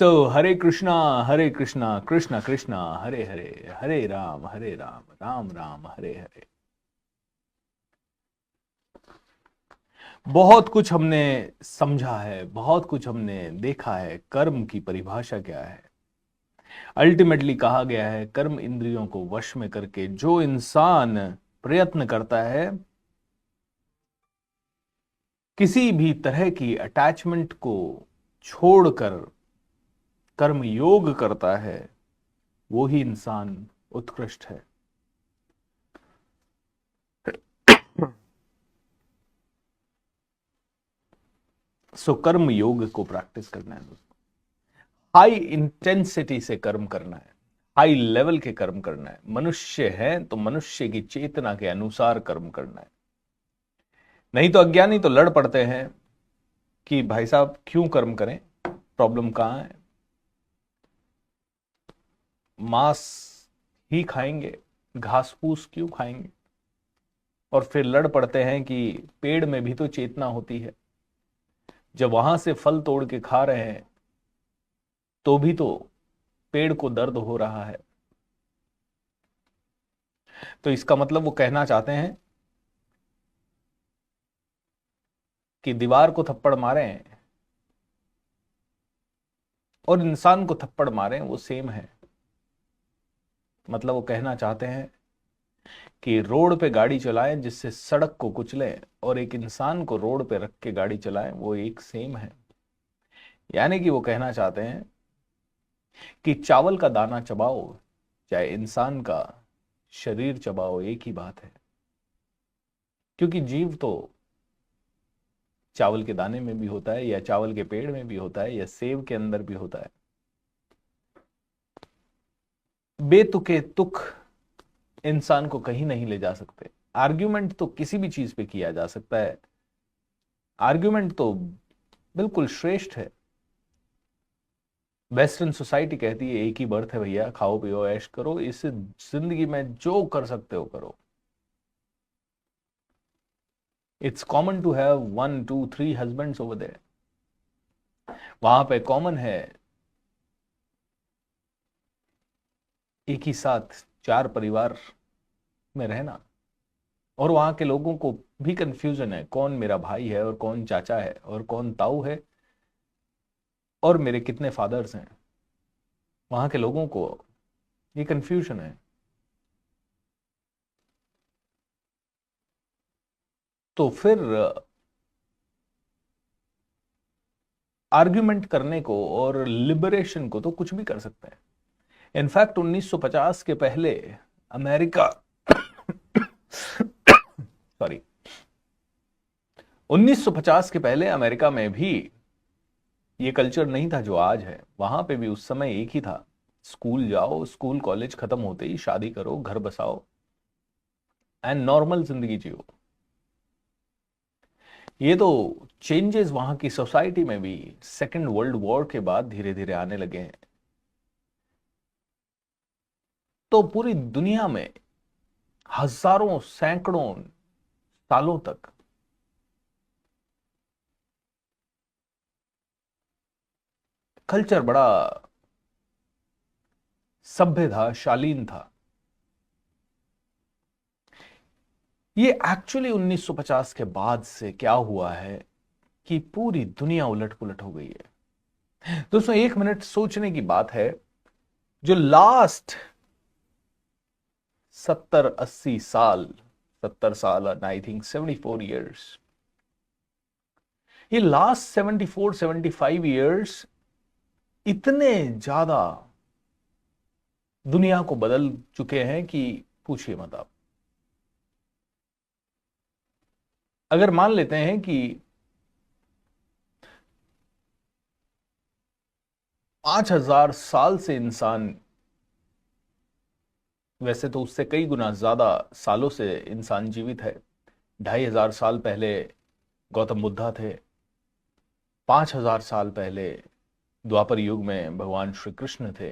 हरे कृष्णा कृष्णा कृष्णा हरे हरे, हरे राम राम राम हरे हरे। बहुत कुछ हमने समझा है, बहुत कुछ हमने देखा है। कर्म की परिभाषा क्या है? अल्टीमेटली कहा गया है, कर्म इंद्रियों को वश में करके जो इंसान प्रयत्न करता है, किसी भी तरह की अटैचमेंट को छोड़कर कर्म योग करता है, वो ही इंसान उत्कृष्ट है। कर्म योग को प्रैक्टिस करना है दोस्तों। हाई इंटेंसिटी से कर्म करना है, हाई लेवल के कर्म करना है। मनुष्य है तो मनुष्य की चेतना के अनुसार कर्म करना है। नहीं तो अज्ञानी तो लड़ पड़ते हैं कि भाई साहब क्यों कर्म करें, प्रॉब्लम कहां है। मांस ही खाएंगे, घास फूस क्यों खाएंगे। और फिर लड़ पड़ते हैं कि पेड़ में भी तो चेतना होती है, जब वहां से फल तोड़ के खा रहे हैं तो भी तो पेड़ को दर्द हो रहा है। तो इसका मतलब वो कहना चाहते हैं कि दीवार को थप्पड़ मारें और इंसान को थप्पड़ मारें, वो सेम है। मतलब वो कहना चाहते हैं कि रोड पे गाड़ी चलाएं जिससे सड़क को कुचलें, और एक इंसान को रोड पे रख के गाड़ी चलाएं, वो एक सेम है। यानी कि वो कहना चाहते हैं कि चावल का दाना चबाओ चाहे इंसान का शरीर चबाओ, एक ही बात है। क्योंकि जीव तो चावल के दाने में भी होता है, या चावल के पेड़ में भी होता है, या सेब के अंदर भी होता है। बेतुके तुक इंसान को कहीं नहीं ले जा सकते। आर्ग्यूमेंट तो किसी भी चीज पे किया जा सकता है, आर्ग्यूमेंट तो बिल्कुल श्रेष्ठ है। वेस्टर्न सोसाइटी कहती है एक ही बर्थ है भैया, खाओ पियो ऐश करो, इस जिंदगी में जो कर सकते हो करो। It's common to have 1 2 3 husbands over there. वहां पे कॉमन है एक ही साथ 4 परिवार में रहना। और वहां के लोगों को भी कंफ्यूजन है, कौन मेरा भाई है और कौन चाचा है और कौन ताऊ है और मेरे कितने फादर्स हैं। वहां के लोगों को ये कंफ्यूजन है। तो फिर आर्ग्यूमेंट करने को और लिबरेशन को तो कुछ भी कर सकते हैं। इनफैक्ट 1950 के पहले अमेरिका सॉरी 1950 के पहले अमेरिका में भी ये कल्चर नहीं था जो आज है। वहां पे भी उस समय एक ही था, स्कूल जाओ, स्कूल कॉलेज खत्म होते ही शादी करो, घर बसाओ एंड नॉर्मल जिंदगी जियो। ये तो चेंजेस वहां की सोसाइटी में भी सेकेंड वर्ल्ड वॉर के बाद धीरे धीरे आने लगे हैं। तो पूरी दुनिया में हजारों सैकड़ों सालों तक कल्चर बड़ा सभ्य था, शालीन था। ये एक्चुअली 1950 के बाद से क्या हुआ है कि पूरी दुनिया उलट पुलट हो गई है दोस्तों। 1 मिनट सोचने की बात है, जो लास्ट 70 80 साल, 70 साल, आई थिंक 74 ईयर्स, ये लास्ट 74 75 ईयर्स इतने ज्यादा दुनिया को बदल चुके हैं कि पूछिए मत आप। अगर मान लेते हैं कि 5000 साल से इंसान, वैसे तो उससे कई गुना ज्यादा सालों से इंसान जीवित है। 2500 साल पहले गौतम बुद्धा थे। 5000 साल पहले द्वापर युग में भगवान श्री कृष्ण थे।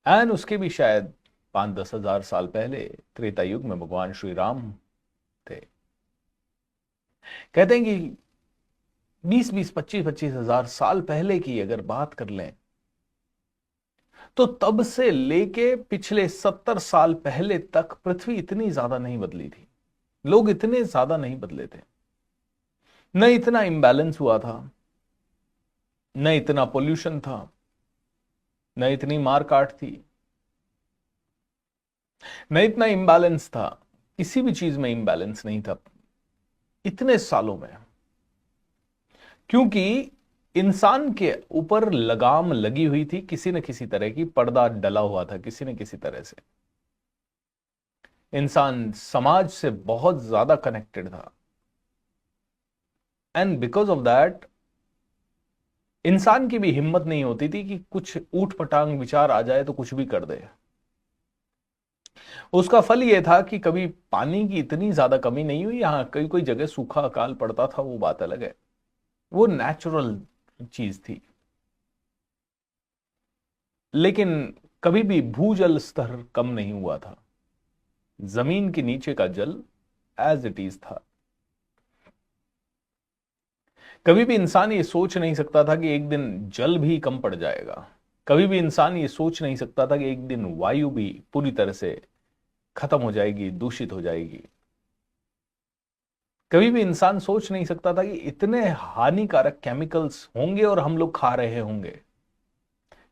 एंड उसके भी शायद 5 10 हजार साल पहले त्रेता युग में भगवान श्री राम थे। कहते हैं कि 20-20, 25-25 हजार साल पहले की अगर बात कर लें तो तब से लेके पिछले 70 साल पहले तक पृथ्वी इतनी ज्यादा नहीं बदली थी, लोग इतने ज्यादा नहीं बदले थे, न इतना इम्बैलेंस हुआ था, न इतना पोल्यूशन था, न इतनी मार काट थी, न इतना इम्बैलेंस था, किसी भी चीज में इम्बैलेंस नहीं था इतने सालों में। क्योंकि इंसान के ऊपर लगाम लगी हुई थी, किसी न किसी तरह की पर्दा डला हुआ था, किसी न किसी तरह से इंसान समाज से बहुत ज्यादा कनेक्टेड था। एंड बिकॉज ऑफ दैट इंसान की भी हिम्मत नहीं होती थी कि कुछ ऊट पटांग विचार आ जाए तो कुछ भी कर दे। उसका फल यह था कि कभी पानी की इतनी ज्यादा कमी नहीं हुई, यहां कई कोई जगह सूखा अकाल पड़ता था, वो बात अलग है, वो नेचुरल चीज थी। लेकिन कभी भी भूजल स्तर कम नहीं हुआ था, जमीन के नीचे का जल एज इट इज था। कभी भी इंसान ये सोच नहीं सकता था कि एक दिन जल भी कम पड़ जाएगा, कभी भी इंसान ये सोच नहीं सकता था कि एक दिन वायु भी पूरी तरह से खत्म हो जाएगी, दूषित हो जाएगी। कभी भी इंसान सोच नहीं सकता था कि इतने हानिकारक केमिकल्स होंगे और हम लोग खा रहे होंगे।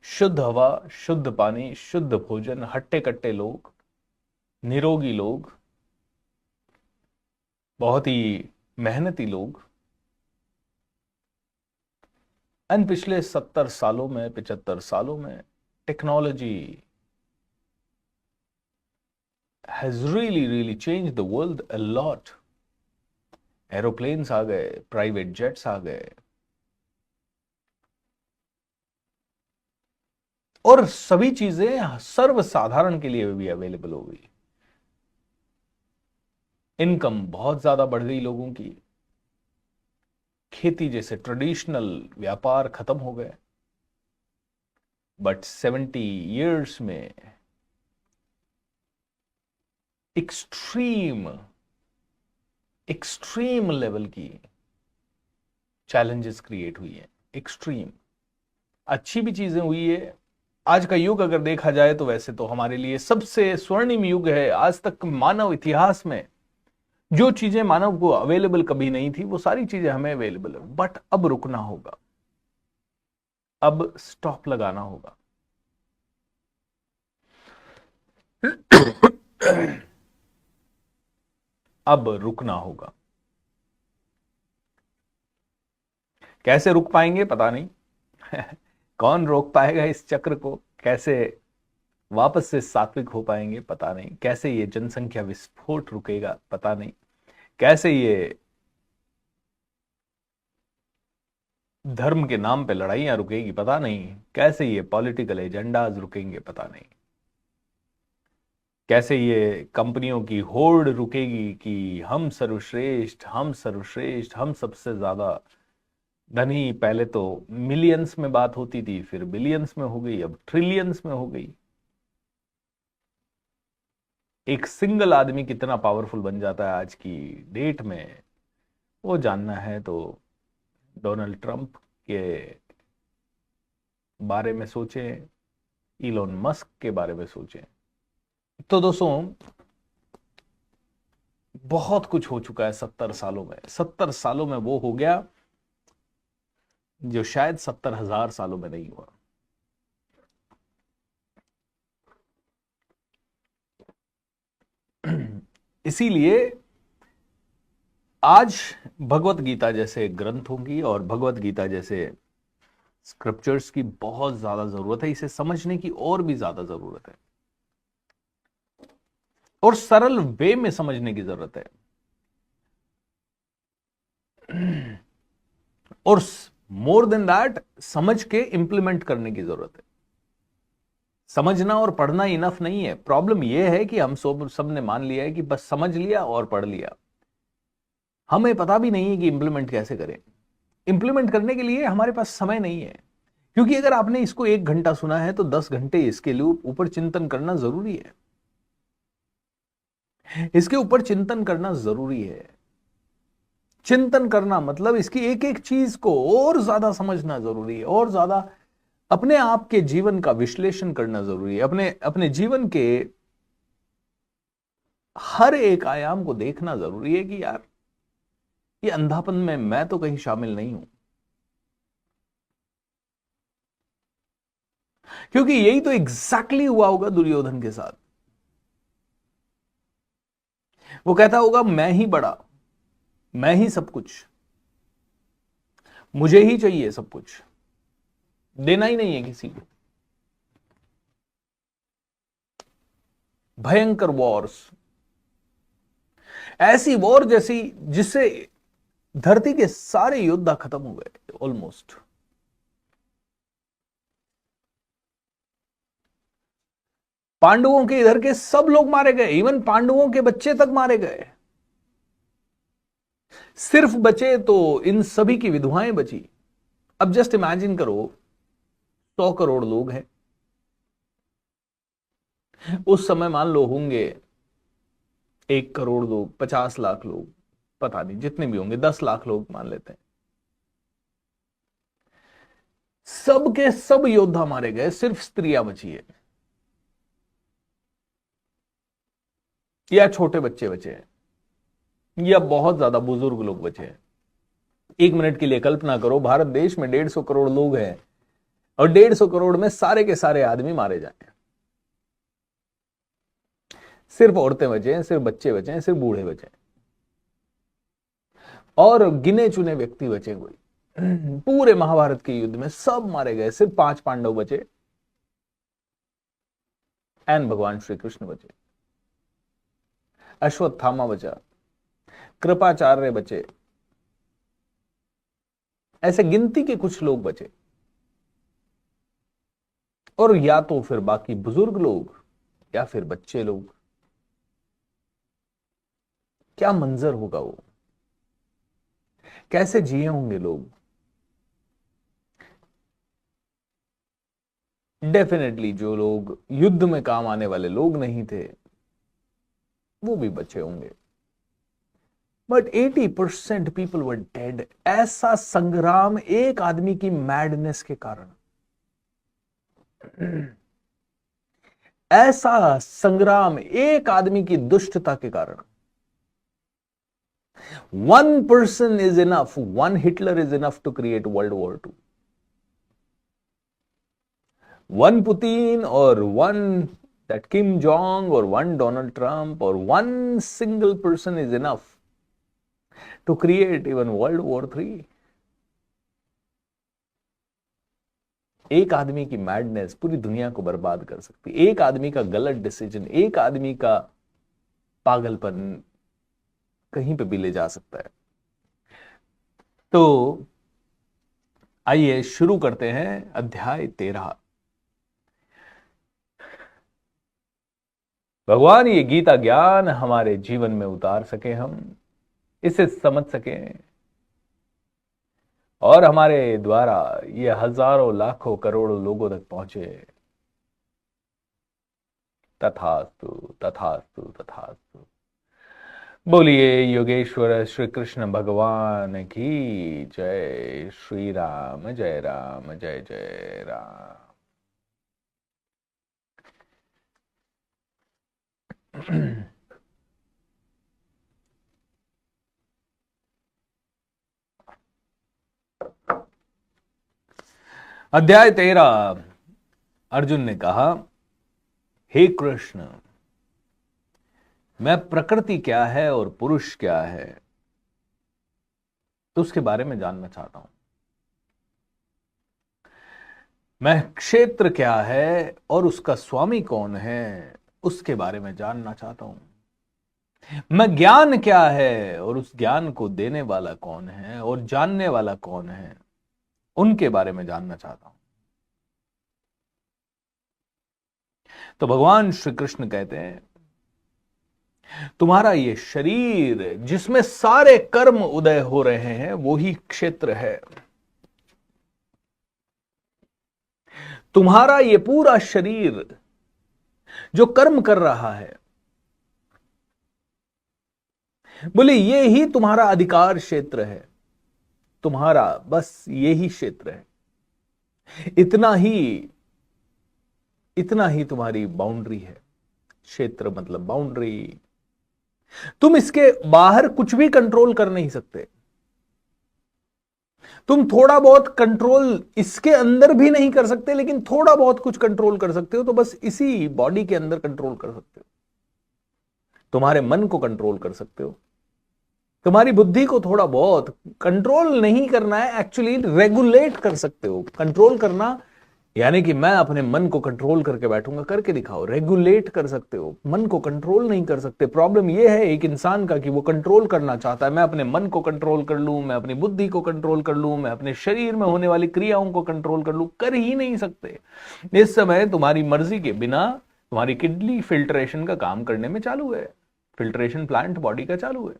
शुद्ध हवा, शुद्ध पानी, शुद्ध भोजन, हट्टे कट्टे लोग, निरोगी लोग, बहुत ही मेहनती लोग। एंड पिछले 70 सालों में, 75 सालों में technology has really changed the world a lot. Aeroplanes आ गए, प्राइवेट जेट्स आ गए, और सभी चीजें सर्वसाधारण के लिए भी अवेलेबल हो गई। इनकम बहुत ज्यादा बढ़ गई लोगों की, खेती जैसे ट्रेडिशनल व्यापार खत्म हो गए। बट 70 ईयर्स में एक्सट्रीम लेवल की चैलेंजेस क्रिएट हुई है। एक्सट्रीम अच्छी भी चीजें हुई है। आज का युग अगर देखा जाए तो वैसे तो हमारे लिए सबसे स्वर्णिम युग है। आज तक मानव इतिहास में जो चीजें मानव को अवेलेबल कभी नहीं थी, वो सारी चीजें हमें अवेलेबल है। बट अब रुकना होगा, अब स्टॉप लगाना होगा। अब रुकना होगा। कैसे रुक पाएंगे पता नहीं। कौन रोक पाएगा इस चक्र को? कैसे वापस से सात्विक हो पाएंगे पता नहीं। कैसे ये जनसंख्या विस्फोट रुकेगा पता नहीं। कैसे ये धर्म के नाम पे लड़ाइयां रुकेगी पता नहीं। कैसे ये पॉलिटिकल एजेंडाज रुकेंगे पता नहीं। कैसे ये कंपनियों की होड़ रुकेगी कि हम सर्वश्रेष्ठ, हम सर्वश्रेष्ठ, हम सबसे ज्यादा धनी। पहले तो मिलियंस में बात होती थी, फिर बिलियंस में हो गई, अब ट्रिलियंस में हो गई। एक सिंगल आदमी कितना पावरफुल बन जाता है आज की डेट में, वो जानना है तो डोनाल्ड ट्रंप के बारे में सोचें, इलोन मस्क के बारे में सोचें। तो दोस्तों, बहुत कुछ हो चुका है 70 सालों में। 70 सालों में वो हो गया जो शायद 70,000 सालों में नहीं हुआ। इसीलिए आज भगवत गीता जैसे ग्रंथों की और भगवत गीता जैसे स्क्रिप्चर्स की बहुत ज्यादा जरूरत है। इसे समझने की और भी ज्यादा जरूरत है, और सरल वे में समझने की जरूरत है, और मोर देन दैट समझ के इंप्लीमेंट करने की जरूरत है। समझना और पढ़ना इनफ नहीं है। प्रॉब्लम यह है कि हम सबने मान लिया है कि बस समझ लिया और पढ़ लिया। हमें पता भी नहीं है कि इंप्लीमेंट कैसे करें। इंप्लीमेंट करने के लिए हमारे पास समय नहीं है, क्योंकि अगर आपने इसको 1 घंटा सुना है तो 10 घंटे इसके लिए ऊपर चिंतन करना जरूरी है। इसके ऊपर चिंतन करना जरूरी है। चिंतन करना मतलब इसकी एक एक चीज को और ज्यादा समझना जरूरी है, और ज्यादा अपने आप के जीवन का विश्लेषण करना जरूरी है, अपने अपने जीवन के हर एक आयाम को देखना जरूरी है कि यार ये अंधापन में मैं तो कहीं शामिल नहीं हूं। क्योंकि यही तो एग्जैक्टली हुआ होगा दुर्योधन के साथ। वो कहता होगा मैं ही बड़ा, मैं ही सब कुछ, मुझे ही चाहिए सब कुछ, देना ही नहीं है किसी को। भयंकर वॉर्स, ऐसी वॉर जैसी जिससे धरती के सारे योद्धा खत्म हो गए ऑलमोस्ट। पांडवों के इधर के सब लोग मारे गए, इवन पांडवों के बच्चे तक मारे गए। सिर्फ बचे तो इन सभी की विधवाएं बची। अब जस्ट इमेजिन करो, 100 करोड़ लोग हैं उस समय, मान लो होंगे 1 करोड़ लोग, 50 लाख लोग, पता नहीं जितने भी होंगे, 10 लाख लोग मान लेते हैं। सब के सब योद्धा मारे गए, सिर्फ स्त्रियां बची है या छोटे बच्चे बचे हैं या बहुत ज्यादा बुजुर्ग लोग बचे हैं। 1 मिनट के लिए कल्पना करो, भारत देश में 150 करोड़ लोग हैं और 150 करोड़ में सारे के सारे आदमी मारे जाए, सिर्फ औरतें बचे हैं, सिर्फ बच्चे बचे हैं, सिर्फ बूढ़े बचे हैं और गिने चुने व्यक्ति बचे। कोई पूरे महाभारत के युद्ध में सब मारे गए, सिर्फ 5 पांडव बचे एंड भगवान श्री कृष्ण बचे, अश्वत्थामा बचा, कृपाचार्य बचे, ऐसे गिनती के कुछ लोग बचे, और या तो फिर बाकी बुजुर्ग लोग या फिर बच्चे लोग। क्या मंजर होगा वो, कैसे जिए होंगे लोग। डेफिनेटली जो लोग युद्ध में काम आने वाले लोग नहीं थे वो भी बचे होंगे, बट 80% पीपल वर डेड। ऐसा संग्राम एक आदमी की मैडनेस के कारण, ऐसा संग्राम एक आदमी की दुष्टता के कारण। 1 person is enough, 1 Hitler is enough to create World War II. 1 Putin or 1 that Kim Jong or 1 Donald Trump or 1 single person is enough to create even World War III. एक आदमी की मैडनेस पूरी दुनिया को बर्बाद कर सकती है। एक आदमी का गलत डिसीजन, एक आदमी का पागलपन कहीं पे भी ले जा सकता है। तो आइए शुरू करते हैं अध्याय 13। भगवान ये गीता ज्ञान हमारे जीवन में उतार सके, हम इसे समझ सकें और हमारे द्वारा ये हजारों लाखों करोड़ों लोगों तक पहुंचे। तथास्तु तथास्तु तथास्तु। बोलिए योगेश्वर श्री कृष्ण भगवान की जय। श्री राम जय राम जय जय राम। अध्याय 13। अर्जुन ने कहा, हे कृष्ण, मैं प्रकृति क्या है और पुरुष क्या है तो उसके बारे में जानना चाहता हूं। मैं क्षेत्र क्या है और उसका स्वामी कौन है उसके बारे में जानना चाहता हूं। मैं ज्ञान क्या है और उस ज्ञान को देने वाला कौन है और जानने वाला कौन है उनके बारे में जानना चाहता हूं। तो भगवान श्री कृष्ण कहते हैं, तुम्हारा ये शरीर जिसमें सारे कर्म उदय हो रहे हैं वो ही क्षेत्र है। तुम्हारा ये पूरा शरीर जो कर्म कर रहा है बोले ये ही तुम्हारा अधिकार क्षेत्र है, तुम्हारा बस यही क्षेत्र है, इतना ही तुम्हारी बाउंड्री है। क्षेत्र मतलब बाउंड्री। तुम इसके बाहर कुछ भी कंट्रोल कर नहीं सकते। तुम थोड़ा बहुत कंट्रोल इसके अंदर भी नहीं कर सकते, लेकिन थोड़ा बहुत कुछ कंट्रोल कर सकते हो, तो बस इसी बॉडी के अंदर कंट्रोल कर सकते हो। तुम्हारे मन को कंट्रोल कर सकते हो, तुम्हारी बुद्धि को थोड़ा बहुत कंट्रोल नहीं करना है, एक्चुअली रेगुलेट कर सकते हो। कंट्रोल करना यानी कि मैं अपने मन को कंट्रोल करके बैठूंगा, करके दिखाओ। रेगुलेट कर सकते हो, मन को कंट्रोल नहीं कर सकते। प्रॉब्लम यह है एक इंसान का कि वो कंट्रोल करना चाहता है, मैं अपने मन को कंट्रोल कर लूं, मैं अपनी बुद्धि को कंट्रोल कर लूं, मैं अपने शरीर में होने वाली क्रियाओं को कंट्रोल कर लूं। कर ही नहीं सकते। इस समय तुम्हारी मर्जी के बिना तुम्हारी किडनी फिल्ट्रेशन का काम करने में चालू है, फिल्ट्रेशन प्लांट बॉडी का चालू है।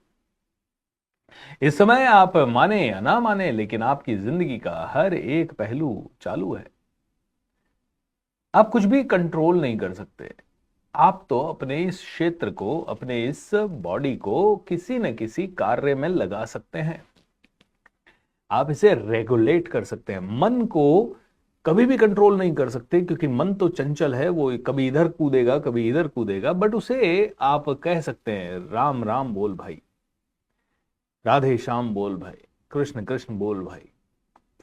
इस समय आप माने या ना माने, लेकिन आपकी जिंदगी का हर एक पहलू चालू है। आप कुछ भी कंट्रोल नहीं कर सकते। आप तो अपने इस क्षेत्र को, अपने इस बॉडी को किसी न किसी कार्य में लगा सकते हैं। आप इसे रेगुलेट कर सकते हैं। मन को कभी भी कंट्रोल नहीं कर सकते, क्योंकि मन तो चंचल है, वो कभी इधर कूदेगा कभी इधर कूदेगा। बट उसे आप कह सकते हैं राम राम बोल भाई, राधे श्याम बोल भाई, कृष्ण कृष्ण बोल भाई,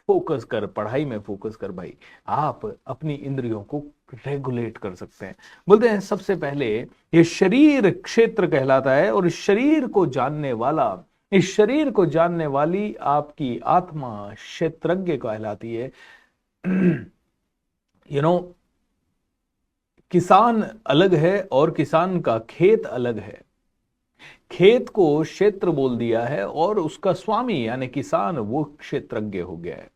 फोकस कर, पढ़ाई में फोकस कर भाई। आप अपनी इंद्रियों को रेगुलेट कर सकते हैं। बोलते हैं सबसे पहले ये शरीर क्षेत्र कहलाता है, और इस शरीर को जानने वाला, इस शरीर को जानने वाली आपकी आत्मा क्षेत्रज्ञ कहलाती है। यू नो, किसान अलग है और किसान का खेत अलग है। खेत को क्षेत्र बोल दिया है, और उसका स्वामी यानी किसान वो क्षेत्रज्ञ हो गया है।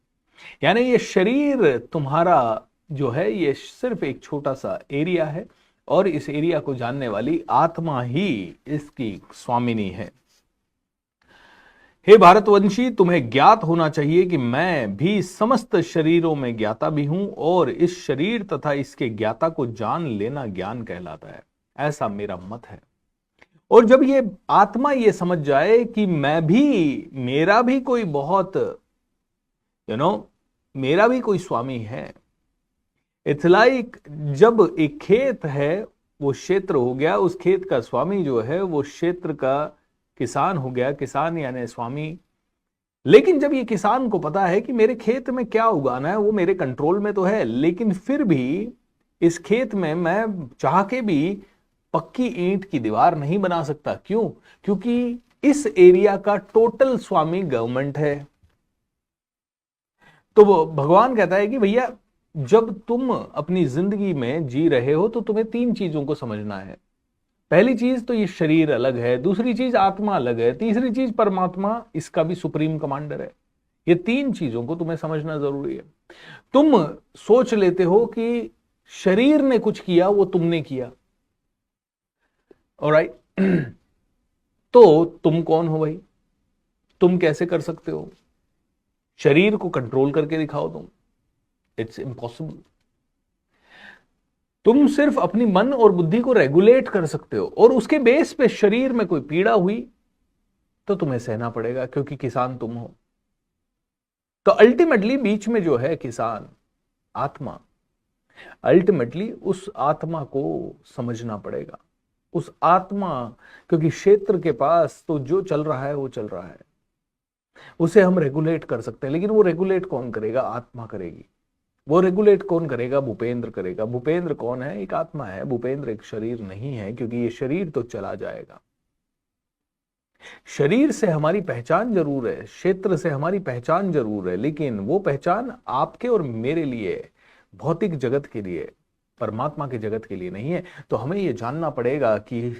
यानी ये शरीर तुम्हारा जो है ये सिर्फ एक छोटा सा एरिया है, और इस एरिया को जानने वाली आत्मा ही इसकी स्वामिनी है। हे भारतवंशी, तुम्हें ज्ञात होना चाहिए कि मैं भी समस्त शरीरों में ज्ञाता भी हूं, और इस शरीर तथा इसके ज्ञाता को जान लेना ज्ञान कहलाता है, ऐसा मेरा मत है। और जब ये आत्मा ये समझ जाए कि मैं भी, मेरा भी कोई बहुत मेरा भी कोई स्वामी है। इट्स लाइक जब एक खेत है वो क्षेत्र हो गया, उस खेत का स्वामी जो है वो क्षेत्र का किसान हो गया, किसान यानी स्वामी। लेकिन जब ये किसान को पता है कि मेरे खेत में क्या उगाना है वो मेरे कंट्रोल में तो है, लेकिन फिर भी इस खेत में मैं चाह के भी पक्की ईंट की दीवार नहीं बना सकता। क्यों? क्योंकि इस एरिया का टोटल स्वामी गवर्नमेंट है। तो वो भगवान कहता है कि भैया जब तुम अपनी जिंदगी में जी रहे हो तो तुम्हें तीन चीजों को समझना है। पहली चीज तो ये शरीर अलग है, दूसरी चीज आत्मा अलग है, तीसरी चीज परमात्मा इसका भी सुप्रीम कमांडर है। ये तीन चीजों को तुम्हें समझना जरूरी है। तुम सोच लेते हो कि शरीर ने कुछ किया, वो तुमने किया। ऑलराइट, तो तुम कौन हो भाई? तुम कैसे कर सकते हो? शरीर को कंट्रोल करके दिखाओ तुम। It's impossible. तुम सिर्फ अपनी मन और बुद्धि को रेगुलेट कर सकते हो, और उसके बेस पे शरीर में कोई पीड़ा हुई तो तुम्हें सहना पड़ेगा, क्योंकि किसान तुम हो। तो अल्टीमेटली बीच में जो है किसान, आत्मा, अल्टीमेटली उस आत्मा को समझना पड़ेगा। उस आत्मा, क्योंकि क्षेत्र के पास तो जो चल रहा है वो चल रहा है, उसे हम रेगुलेट कर सकते हैं। लेकिन वो रेगुलेट कौन करेगा? आत्मा करेगी। वो रेगुलेट कौन करेगा? भूपेंद्र करेगा। भूपेंद्र कौन है? एक आत्मा है। भूपेंद्र एक शरीर नहीं है, क्योंकि ये शरीर तो चला जाएगा। शरीर से हमारी पहचान जरूर है, क्षेत्र से हमारी पहचान जरूर है, लेकिन वो पहचान आपके और मेरे लिए, भौतिक जगत के लिए, परमात्मा के जगत के लिए नहीं है। तो हमें ये जानना पड़ेगा कि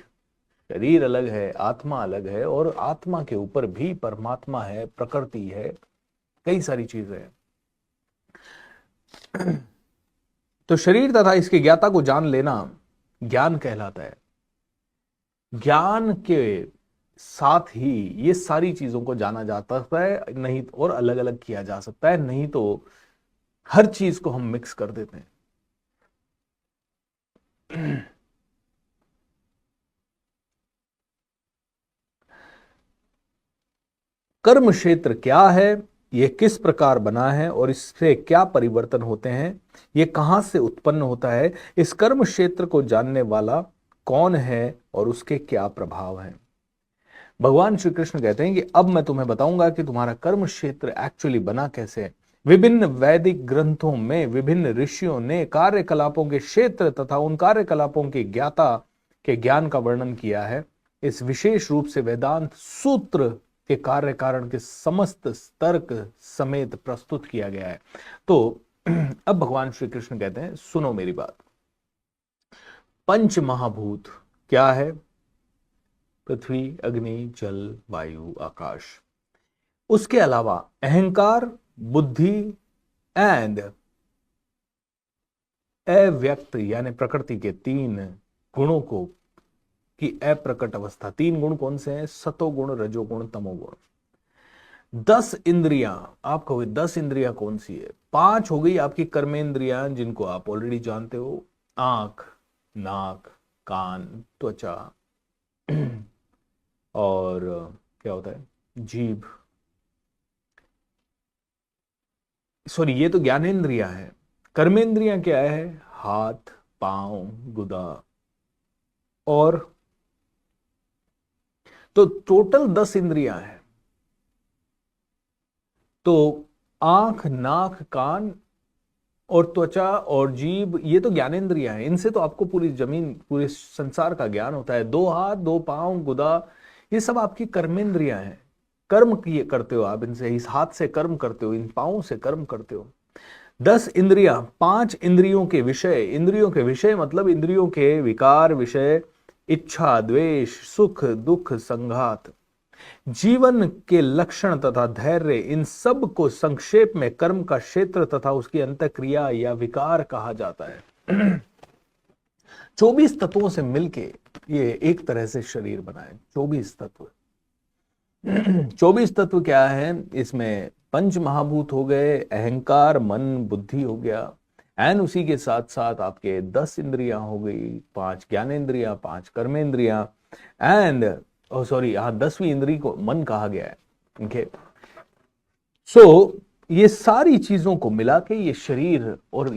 शरीर अलग है, आत्मा अलग है, और आत्मा के ऊपर भी परमात्मा है, प्रकृति है, कई सारी चीजें हैं। तो शरीर तथा इसके ज्ञाता को जान लेना ज्ञान कहलाता है। ज्ञान के साथ ही ये सारी चीजों को जाना जाता है, नहीं और अलग अलग किया जा सकता है, नहीं तो हर चीज को हम मिक्स कर देते हैं। कर्म क्षेत्र क्या है, यह किस प्रकार बना है और इससे क्या परिवर्तन होते हैं, यह कहां से उत्पन्न होता है, इस कर्म क्षेत्र को जानने वाला कौन है और उसके क्या प्रभाव हैं। भगवान श्री कृष्ण कहते हैं कि अब मैं तुम्हें बताऊंगा कि तुम्हारा कर्म क्षेत्र एक्चुअली बना कैसे है। विभिन्न वैदिक ग्रंथों में विभिन्न ऋषियों ने कार्यकलापों के क्षेत्र तथा उन कार्यकलापों के ज्ञाता के ज्ञान का वर्णन किया है। इस विशेष रूप से वेदांत सूत्र के कार्य कारण के समस्त तर्क समेत प्रस्तुत किया गया है। तो अब भगवान श्री कृष्ण कहते हैं, सुनो मेरी बात। पंच महाभूत क्या है? पृथ्वी, अग्नि, जल, वायु, आकाश। उसके अलावा अहंकार, बुद्धि एंड अव्यक्त यानी प्रकृति के तीन गुणों को की अप्रकट अवस्था। तीन गुण कौन से हैं? सतोगुण, रजोगुण, तमोगुण। 10 इंद्रियां, आप कहोगे 10 इंद्रियां कौन सी है? 5 हो गई आपकी कर्मेंद्रियां, जिनको आप ऑलरेडी जानते हो, आंख, नाक, कान, त्वचा और क्या होता है, जीभ। सॉरी, ये तो ज्ञानेंद्रियां है। कर्मेंद्रियां क्या है? हाथ, पांव, गुदा। और तो टोटल 10 इंद्रियां हैं। तो आंख, नाक, कान और त्वचा और जीभ, ये तो ज्ञानेंद्रियां हैं। इनसे तो आपको पूरी जमीन, पूरे संसार का ज्ञान होता है। 2 हाथ, 2 पांव, गुदा, ये सब आपकी कर्मेंद्रियां हैं। कर्म किए करते हो आप इनसे, इस हाथ से कर्म करते हो, इन पांवों से कर्म करते हो। 10 इंद्रियां, 5 इंद्रियों के विषय। इंद्रियों के विषय मतलब इंद्रियों के विकार विषय, इच्छा, द्वेष, सुख, दुख, संघात, जीवन के लक्षण तथा धैर्य, इन सब को संक्षेप में कर्म का क्षेत्र तथा उसकी अंतक्रिया या विकार कहा जाता है। 24 तत्वों से मिलके ये एक तरह से शरीर बना है। 24 तत्व। 24 तत्व क्या है? इसमें पंच महाभूत हो गए, अहंकार, मन, बुद्धि हो गया, एंड उसी के साथ साथ आपके 10 इंद्रियां हो गई, 5 ज्ञानेंद्रियां, 5 कर्मेंद्रियां, एंड सॉरी, यहां 10वीं इंद्री को मन कहा गया है। ओके, सो ये सारी चीजों को मिला के ये शरीर और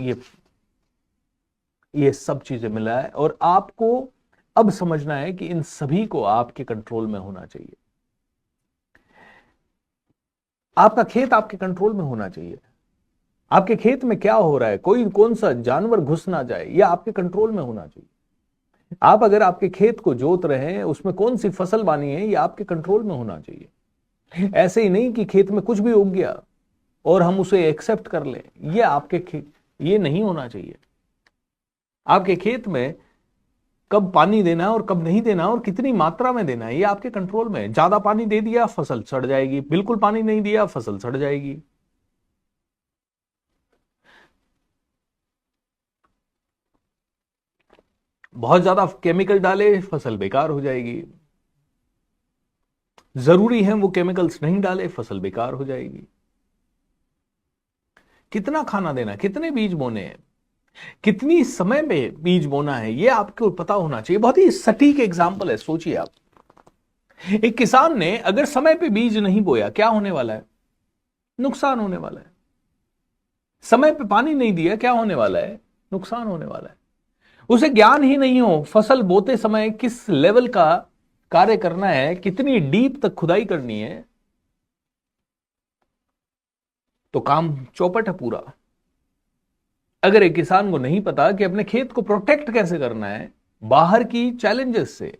ये सब चीजें मिला है। और आपको अब समझना है कि इन सभी को आपके कंट्रोल में होना चाहिए। आपका खेत आपके कंट्रोल में होना चाहिए। आपके खेत में क्या हो रहा है, कोई कौन सा जानवर घुस ना जाए, यह आपके कंट्रोल में होना चाहिए। आप अगर आपके खेत को जोत रहे हैं, उसमें कौन सी फसल बानी है, यह आपके कंट्रोल में होना चाहिए। ऐसे ही नहीं कि खेत में कुछ भी उग गया और हम उसे एक्सेप्ट कर लें, यह आपके ये नहीं होना चाहिए। आपके खेत में कब पानी देना है और कब नहीं देना और कितनी मात्रा में देना है, यह आपके कंट्रोल में है। ज्यादा पानी दे दिया, फसल सड़ जाएगी। बिल्कुल पानी नहीं दिया, फसल सड़ जाएगी। बहुत ज्यादा केमिकल डाले, फसल बेकार हो जाएगी। जरूरी है वो केमिकल्स नहीं डाले, फसल बेकार हो जाएगी। कितना खाना देना, कितने बीज बोने हैं, कितनी समय में बीज बोना है, ये आपको पता होना चाहिए। बहुत ही सटीक एग्जांपल है। सोचिए आप, एक किसान ने अगर समय पे बीज नहीं बोया, क्या होने वाला है? नुकसान होने वाला है। समय पे पानी नहीं दिया, क्या होने वाला है? नुकसान होने वाला है। उसे ज्ञान ही नहीं हो फसल बोते समय किस लेवल का कार्य करना है, कितनी डीप तक खुदाई करनी है, तो काम चौपट है पूरा। अगर एक किसान को नहीं पता कि अपने खेत को प्रोटेक्ट कैसे करना है बाहर की चैलेंजेस से,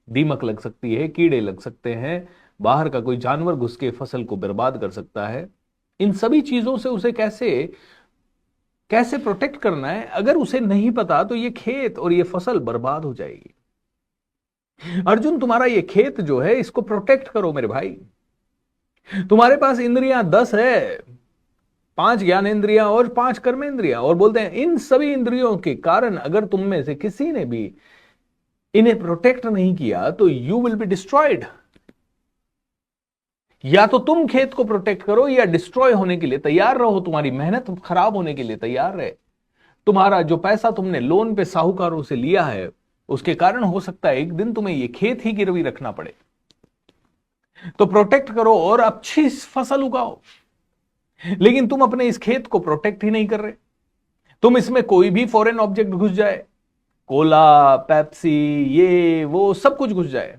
दीमक लग सकती है, कीड़े लग सकते हैं, बाहर का कोई जानवर घुस के फसल को बर्बाद कर सकता है, इन सभी चीजों से उसे कैसे प्रोटेक्ट करना है, अगर उसे नहीं पता तो ये खेत और ये फसल बर्बाद हो जाएगी। अर्जुन, तुम्हारा ये खेत जो है, इसको प्रोटेक्ट करो मेरे भाई। तुम्हारे पास इंद्रियां 10 है, 5 ज्ञानेंद्रियां और 5 कर्मेंद्रियां, और बोलते हैं इन सभी इंद्रियों के कारण अगर तुम में से किसी ने भी इन्हें प्रोटेक्ट नहीं किया तो यू विल बी डिस्ट्रॉयड। या तो तुम खेत को प्रोटेक्ट करो या डिस्ट्रॉय होने के लिए तैयार रहो, तुम्हारी मेहनत खराब होने के लिए तैयार रहे। तुम्हारा जो पैसा तुमने लोन पे साहूकारों से लिया है, उसके कारण हो सकता है एक दिन तुम्हें यह खेत ही गिरवी रखना पड़े। तो प्रोटेक्ट करो और अच्छी फसल उगाओ। लेकिन तुम अपने इस खेत को प्रोटेक्ट ही नहीं कर रहे। तुम इसमें कोई भी फॉरेन ऑब्जेक्ट घुस जाए, कोला, पेप्सी, ये वो सब कुछ घुस जाए।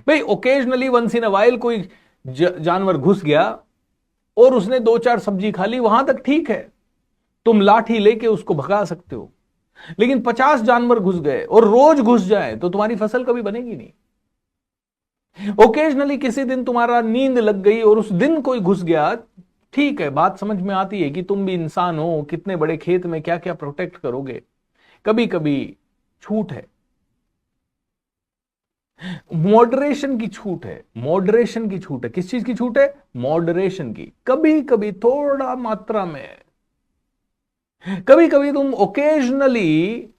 भाई occasionally once in a while कोई जानवर घुस गया और उसने 2-4 सब्जी खा ली, वहां तक ठीक है, तुम लाठी लेके उसको भगा सकते हो। लेकिन 50 जानवर घुस गए और रोज घुस जाए तो तुम्हारी फसल कभी बनेगी नहीं। ओकेजनली किसी दिन तुम्हारा नींद लग गई और उस दिन कोई घुस गया, ठीक है, बात समझ में आती है कि तुम भी इंसान हो, कितने बड़े खेत में क्या क्या प्रोटेक्ट करोगे। कभी कभी छूट है, मॉडरेशन की छूट है। मॉडरेशन की छूट है। किस चीज की छूट है? मॉडरेशन की। कभी कभी थोड़ा मात्रा में, कभी कभी तुम ओकेजनली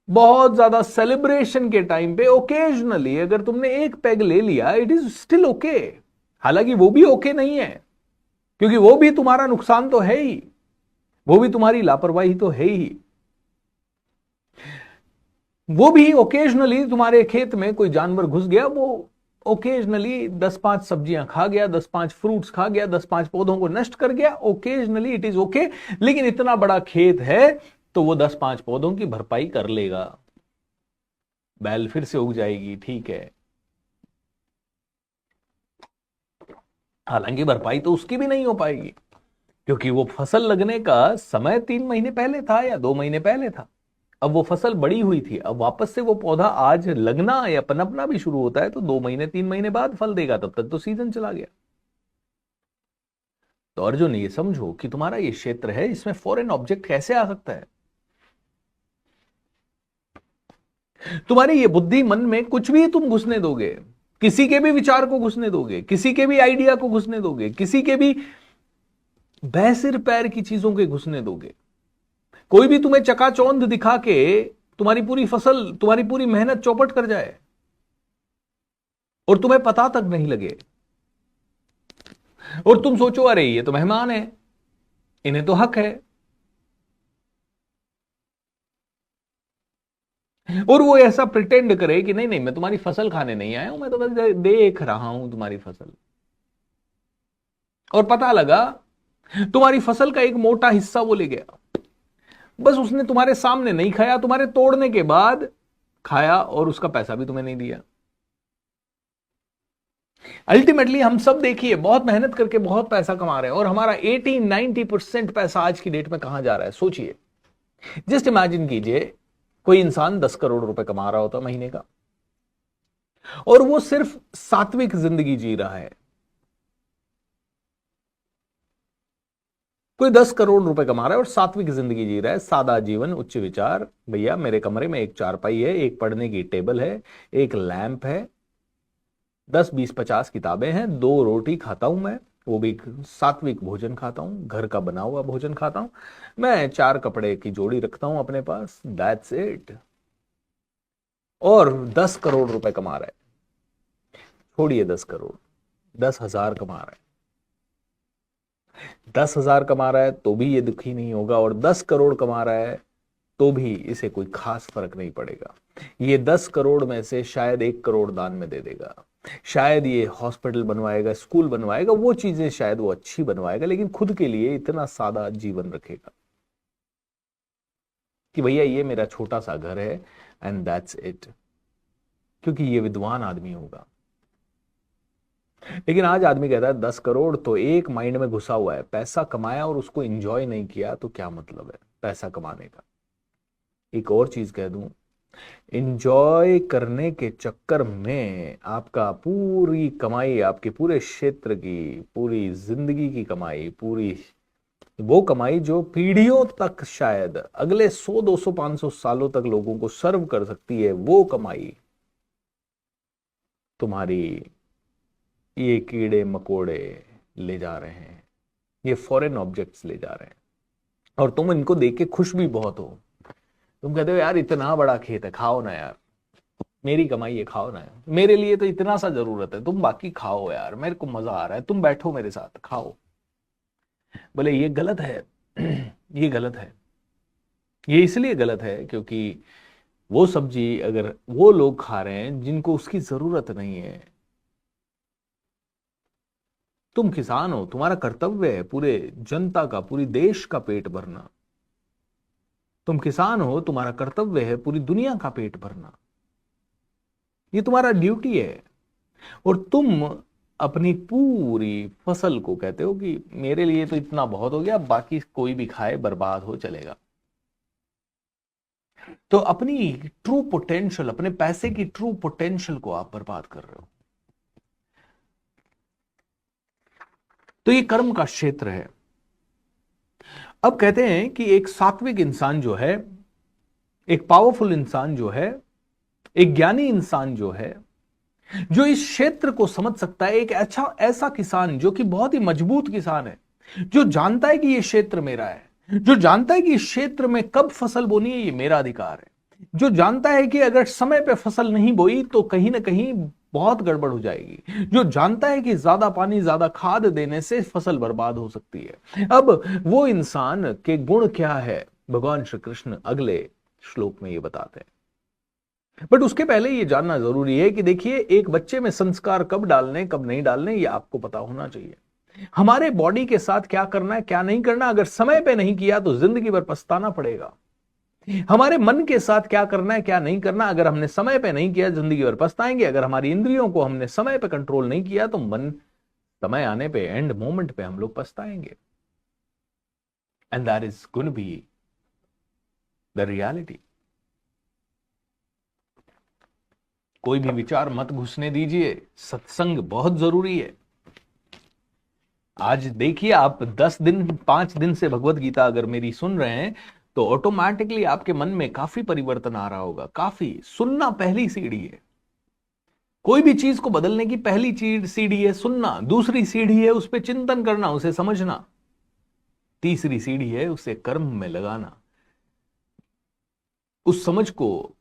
बहुत ज्यादा सेलिब्रेशन के टाइम पे ओकेजनली अगर तुमने एक पैग ले लिया, इट इज स्टिल ओके। हालांकि वो भी ओके नहीं है, क्योंकि वो भी तुम्हारा नुकसान तो है ही, वो भी तुम्हारी लापरवाही तो है ही। वो भी ओकेजनली तुम्हारे खेत में कोई जानवर घुस गया, वो ओकेजनली 10-5 सब्जियां खा गया, 10-5 फ्रूट्स खा गया, 10-5 पौधों को नष्ट कर गया, ओकेजनली इट इज ओके। लेकिन इतना बड़ा खेत है तो वो 10-5 पौधों की भरपाई कर लेगा, बैल फिर से उग जाएगी, ठीक है। हालांकि भरपाई तो उसकी भी नहीं हो पाएगी, क्योंकि वो फसल लगने का समय 3 महीने पहले था या 2 महीने पहले था। अब वो फसल बड़ी हुई थी, अब वापस से वो पौधा आज लगना या पनपना भी शुरू होता है तो 2 महीने 3 महीने बाद फल देगा, तब तक तो सीजन चला गया। तो अर्जुन ये समझो कि तुम्हारा ये क्षेत्र है, इसमें फॉरेन ऑब्जेक्ट कैसे आ सकता है? तुम्हारी ये बुद्धि मन में कुछ भी तुम घुसने दोगे, किसी के भी विचार को घुसने दोगे, किसी के भी आइडिया को घुसने दोगे, किसी के भी बहसिर पैर की चीजों के घुसने दोगे, कोई भी तुम्हें चकाचौंध दिखा के तुम्हारी पूरी फसल, तुम्हारी पूरी मेहनत चौपट कर जाए और तुम्हें पता तक नहीं लगे, और तुम सोचो अरे ये तो मेहमान है, इन्हें तो हक है, और वो ऐसा प्रिटेंड करे कि नहीं नहीं मैं तुम्हारी फसल खाने नहीं आया हूं, मैं तो बस देख रहा हूं तुम्हारी फसल। और पता लगा तुम्हारी फसल का एक मोटा हिस्सा वो ले गया, बस उसने तुम्हारे सामने नहीं खाया, तुम्हारे तोड़ने के बाद खाया और उसका पैसा भी तुम्हें नहीं दिया। अल्टीमेटली हम सब देखिए बहुत मेहनत करके बहुत पैसा कमा रहे हैं और हमारा 80-90% पैसा आज की डेट में कहां जा रहा है, सोचिए। जस्ट इमेजिन कीजिए कोई इंसान 10 करोड़ रुपए कमा रहा होता महीने का और वो सिर्फ सात्विक जिंदगी जी रहा है। कोई 10 करोड़ रुपए कमा रहा है और सात्विक जिंदगी जी रहा है, सादा जीवन, उच्च विचार। भैया मेरे कमरे में एक चारपाई है, एक पढ़ने की टेबल है, एक लैंप है, 10-20-50 किताबें हैं, 2 रोटी खाता हूं मैं, वो भी सात्विक भोजन खाता हूं, घर का बना हुआ भोजन खाता हूं, मैं 4 कपड़े की जोड़ी रखता हूं अपने पास, दैट्स इट। और 10 करोड़ रुपए कमा रहा है, छोड़िए 10 करोड़, 10,000 कमा रहा है, 10,000 कमा रहा है तो भी ये दुखी नहीं होगा, और 10 करोड़ कमा रहा है तो भी इसे कोई खास फर्क नहीं पड़ेगा। ये 10 करोड़ में से शायद 1 करोड़ दान में दे देगा, शायद ये हॉस्पिटल बनवाएगा, स्कूल बनवाएगा, वो चीजें शायद वो अच्छी बनवाएगा, लेकिन खुद के लिए इतना सादा जीवन रखेगा कि भैया ये मेरा छोटा सा घर है एंड दैट्स इट, क्योंकि ये विद्वान आदमी होगा। लेकिन आज आदमी कहता है 10 करोड़ तो एक माइंड में घुसा हुआ है, पैसा कमाया और उसको एंजॉय नहीं किया तो क्या मतलब है पैसा कमाने का। एक और चीज कह दूं, एंजॉय करने के चक्कर में आपका पूरी कमाई, आपके पूरे क्षेत्र की, पूरी जिंदगी की कमाई, पूरी वो कमाई जो पीढ़ियों तक, शायद अगले 100, 200, 500 सालों तक लोगों को सर्व कर सकती है, वो कमाई तुम्हारी ये कीड़े मकोड़े ले जा रहे हैं, ये फॉरेन ऑब्जेक्ट्स ले जा रहे हैं, और तुम इनको देख के खुश भी बहुत हो। तुम कहते हो यार इतना बड़ा खेत है, खाओ ना यार, मेरी कमाई है, खाओ ना यार, मेरे लिए तो इतना सा जरूरत है, तुम बाकी खाओ यार, मेरे को मजा आ रहा है, तुम बैठो मेरे साथ खाओ। बोले ये गलत है, ये गलत है। ये इसलिए गलत है क्योंकि वो सब्जी अगर वो लोग खा रहे हैं जिनको उसकी जरूरत नहीं है, तुम किसान हो, तुम्हारा कर्तव्य है पूरे जनता का, पूरी देश का पेट भरना। तुम किसान हो, तुम्हारा कर्तव्य है पूरी दुनिया का पेट भरना। ये तुम्हारा ड्यूटी है। और तुम अपनी पूरी फसल को कहते हो कि मेरे लिए तो इतना बहुत हो गया, बाकी कोई भी खाए बर्बाद हो चलेगा। तो अपनी ट्रू पोटेंशियल, अपने पैसे की ट्रू पोटेंशियल को आप बर्बाद कर रहे हो। तो ये कर्म का क्षेत्र है। अब कहते हैं कि एक सात्विक इंसान जो है, एक पावरफुल इंसान जो है, एक ज्ञानी इंसान जो है, जो इस क्षेत्र को समझ सकता है, एक अच्छा ऐसा किसान जो कि बहुत ही मजबूत किसान है, जो जानता है कि ये क्षेत्र मेरा है, जो जानता है कि इस क्षेत्र में कब फसल बोनी है ये मेरा अधिकार है, जो जानता है कि अगर समय पे फसल नहीं बोई तो कहीं ना कहीं बहुत गड़बड़ हो जाएगी, जो जानता है कि ज्यादा पानी ज्यादा खाद देने से फसल बर्बाद हो सकती है। अब वो इंसान के गुण क्या है, भगवान श्री कृष्ण अगले श्लोक में ये बताते हैं। बट उसके पहले ये जानना जरूरी है कि देखिए, एक बच्चे में संस्कार कब डालने कब नहीं डालने ये आपको पता होना चाहिए। हमारे बॉडी के साथ क्या करना है क्या नहीं करना, अगर समय पे नहीं किया तो जिंदगी भर पछताना पड़ेगा। हमारे मन के साथ क्या करना है क्या नहीं करना, अगर हमने समय पे नहीं किया जिंदगी भर पछताएंगे। अगर हमारी इंद्रियों को हमने समय पे कंट्रोल नहीं किया तो मन समय आने पे, एंड मोमेंट पे हम लोग पछताएंगे। And that is going to be the reality. कोई भी विचार मत घुसने दीजिए, सत्संग बहुत जरूरी है। आज देखिए, आप 10 दिन 5 दिन से भगवत गीता अगर मेरी सुन रहे हैं तो ऑटोमेटिकली आपके मन में काफी परिवर्तन आ रहा होगा। काफी सुनना पहली सीढ़ी है। कोई भी चीज को बदलने की पहली चीज सीढ़ी है सुनना, दूसरी सीढ़ी है उस पर चिंतन करना, उसे समझना, तीसरी सीढ़ी है उसे कर्म में लगाना, उस समझ को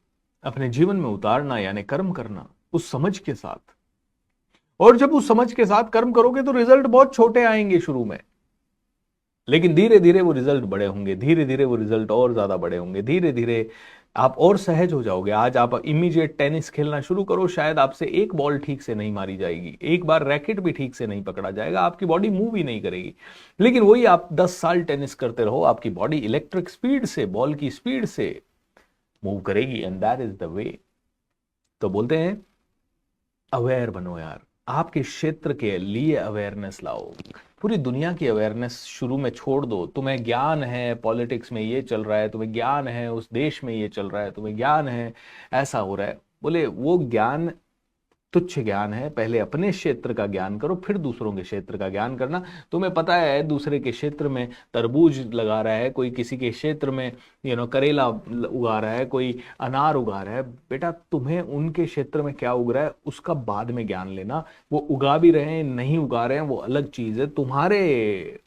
अपने जीवन में उतारना, यानी कर्म करना उस समझ के साथ। और जब उस समझ के साथ कर्म करोगे तो रिजल्ट बहुत छोटे आएंगे शुरू में, लेकिन धीरे धीरे वो रिजल्ट बड़े होंगे, धीरे धीरे वो रिजल्ट और ज्यादा बड़े होंगे, धीरे धीरे आप और सहज हो जाओगे। आज आप इमीडिएट टेनिस खेलना शुरू करो, शायद आपसे एक बॉल ठीक से नहीं मारी जाएगी, एक बार रैकेट भी ठीक से नहीं पकड़ा जाएगा, आपकी बॉडी मूव ही नहीं करेगी। लेकिन वही आप 10 साल टेनिस करते रहो, आपकी बॉडी इलेक्ट्रिक स्पीड से, बॉल की स्पीड से मूव करेगी। And that is the way. तो बोलते हैं अवेयर बनो यार, आपके क्षेत्र के लिए अवेयरनेस लाओ। पूरी दुनिया की अवेयरनेस शुरू में छोड़ दो। तुम्हें ज्ञान है पॉलिटिक्स में ये चल रहा है, तुम्हें ज्ञान है उस देश में ये चल रहा है, तुम्हें ज्ञान है ऐसा हो रहा है, बोले वो ज्ञान तुच्छ ज्ञान है। पहले अपने क्षेत्र का ज्ञान करो, फिर दूसरों के क्षेत्र का ज्ञान करना। तुम्हें पता है दूसरे के क्षेत्र में तरबूज लगा रहा है, कोई किसी के क्षेत्र में करेला उगा रहा है, कोई अनार उगा रहा है, बेटा तुम्हें उनके क्षेत्र में क्या उग रहा है उसका बाद में ज्ञान लेना। वो उगा भी रहे हैं नहीं उगा रहे हैं वो अलग चीज है, तुम्हारे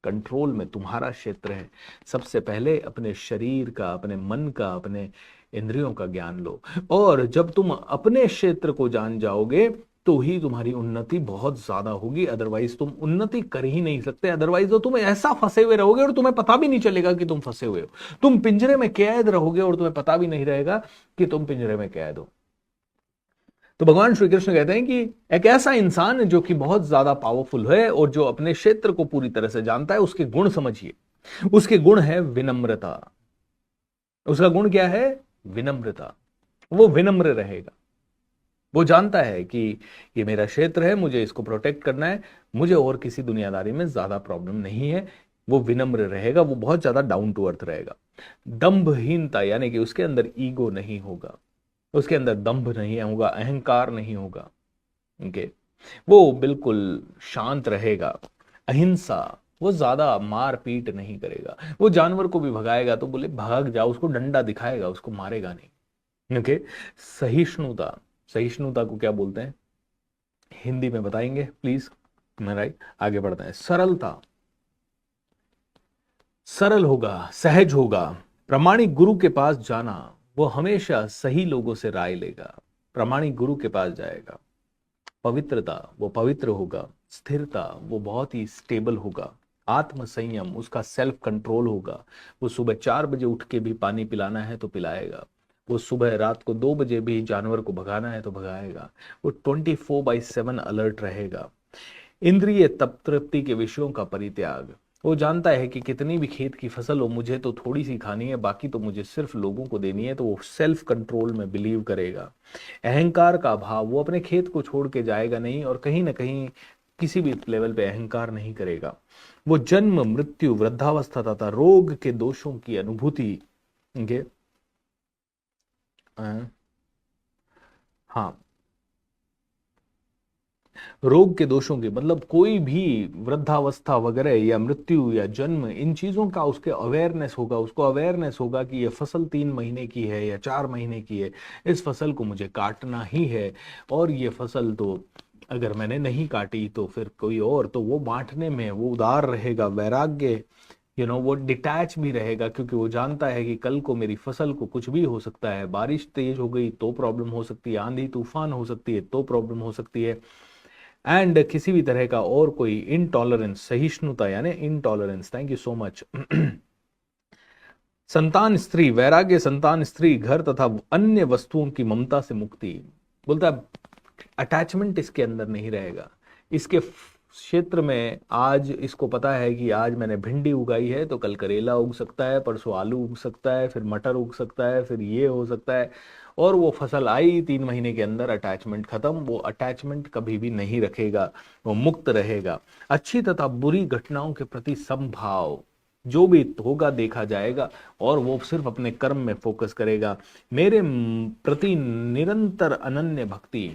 कंट्रोल में तुम्हारा क्षेत्र है। सबसे पहले अपने शरीर का, अपने मन का, अपने इंद्रियों का ज्ञान लो। और जब तुम अपने क्षेत्र को जान जाओगे तो ही तुम्हारी उन्नति बहुत ज्यादा होगी, अदरवाइज तुम उन्नति कर ही नहीं सकते। अदरवाइज तो तुम ऐसा फंसे हुए रहोगे और तुम्हें पता भी नहीं चलेगा कि तुम फंसे हुए हो। तुम पिंजरे में कैद रहोगे और तुम्हें पता भी नहीं रहेगा कि तुम पिंजरे में कैद हो। तो भगवान श्री कृष्ण कहते हैं कि एक ऐसा इंसान जो कि बहुत ज्यादा पावरफुल है और जो अपने क्षेत्र को पूरी तरह से जानता है, उसके गुण समझिए। उसके गुण है विनम्रता। उसका गुण क्या है? विनम्रता। वो विनम्र रहेगा। वो जानता है कि ये मेरा क्षेत्र है, मुझे इसको प्रोटेक्ट करना है, मुझे और किसी दुनियादारी में ज्यादा प्रॉब्लम नहीं है। वो विनम्र रहेगा, वो बहुत ज्यादा डाउन टू अर्थ रहेगा। दंभहीनता यानी कि उसके अंदर ईगो नहीं होगा, उसके अंदर दंभ नहीं होगा, अहंकार नहीं होगा। ओके, वो बिल्कुल शांत रहेगा। अहिंसा, वो ज्यादा मार पीट नहीं करेगा। वो जानवर को भी भगाएगा तो बोले भाग जाओ, उसको डंडा दिखाएगा, उसको मारेगा नहीं। ओके। सहिष्णुता, सहिष्णुता को क्या बोलते हैं हिंदी में बताएंगे प्लीज। राइट, आगे बढ़ते हैं। सरलता, सरल होगा, सहज होगा। प्रामाणिक गुरु के पास जाना, वो हमेशा सही लोगों से राय लेगा, प्रामाणिक गुरु के पास जाएगा। पवित्रता, वो पवित्र होगा। स्थिरता, वो बहुत ही स्टेबल होगा। आत्म संयम, उसका सेल्फ कंट्रोल होगा। वो सुबह 4 बजे उठ के भी पानी पिलाना है तो पिलाएगा। वो सुबह रात को 2 बजे भी जानवर को भगाना है तो भगाएगा। वो 24/7 अलर्ट रहेगा। इंद्रिय तप तृप्ति के विषयों का परित्याग। वो जानता है कि कितनी भी खेत की फसल हो, मुझे तो थोड़ी सी खानी है, बाकी तो मुझे सिर्फ लोगों को देनी है, तो वो सेल्फ कंट्रोल में बिलीव करेगा। अहंकार का अभाव, वो अपने खेत को छोड़ के जाएगा नहीं और कहीं ना कहीं किसी भी लेवल पे अहंकार नहीं करेगा। वो जन्म मृत्यु वृद्धावस्था तथा रोग के दोषों की अनुभूति के हाँ, रोग के दोषों की मतलब कोई भी वृद्धावस्था वगैरह या मृत्यु या जन्म, इन चीजों का उसके अवेयरनेस होगा, उसको अवेयरनेस होगा कि ये फसल 3 महीने की है या 4 महीने की है, इस फसल को मुझे काटना ही है, और ये फसल तो अगर मैंने नहीं काटी तो फिर कोई और, तो वो बांटने में वो उदार रहेगा, वैराग्य वो डिटैच भी रहेगा, क्योंकि वो जानता है कि कल को मेरी फसल को कुछ भी हो सकता है, बारिश तेज हो गई तो प्रॉब्लम हो सकती है, आंधी तूफान हो सकती है तो प्रॉब्लम हो सकती है, एंड किसी भी तरह का और कोई इनटॉलरेंस, सहिष्णुता यानी intolerance, thank you so much. संतान स्त्री वैराग्य, संतान स्त्री घर तथा अन्य वस्तुओं की ममता से मुक्ति। बोलता है अटैचमेंट इसके अंदर नहीं रहेगा। इसके क्षेत्र में आज इसको पता है कि आज मैंने भिंडी उगाई है तो कल करेला उग सकता है, परसों आलू उग सकता है, फिर मटर उग सकता है, फिर ये हो सकता है, और वो फसल आई 3 महीने के अंदर, अटैचमेंट खत्म। वो अटैचमेंट कभी भी नहीं रखेगा, वो मुक्त रहेगा। अच्छी तथा बुरी घटनाओं के प्रति समभाव, जो भी होगा देखा जाएगा, और वो सिर्फ अपने कर्म में फोकस करेगा। मेरे प्रति निरंतर अनन्य भक्ति।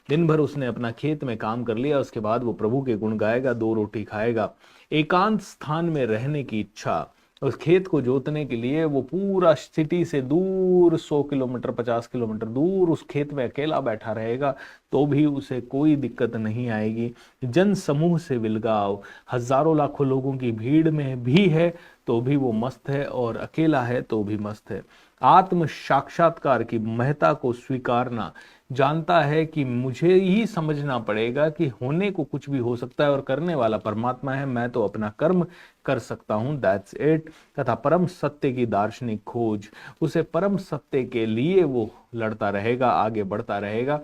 दिन भर उसने अपना खेत में काम कर लिया, उसके बाद वो प्रभु के गुण गाएगा, 2 रोटी खाएगा। एकांत स्थान में रहने की इच्छा, उस खेत को जोतने के लिए वो पूरा सिटी से दूर 100 किलोमीटर 50 किलोमीटर दूर उस खेत में अकेला बैठा रहेगा, तो भी उसे कोई दिक्कत नहीं आएगी। जन समूह से विलगाव, हजारों लाखों लोगों की भीड़ में भी है तो भी वो मस्त है, और अकेला है तो भी मस्त है। आत्म साक्षात्कार की महत्ता को स्वीकारना, जानता है कि मुझे ही समझना पड़ेगा कि होने को कुछ भी हो सकता है और करने वाला परमात्मा है, मैं तो अपना कर्म कर सकता हूं, दैट्स इट। तथा परम सत्य की दार्शनिक खोज, उसे परम सत्य के लिए वो लड़ता रहेगा, आगे बढ़ता रहेगा।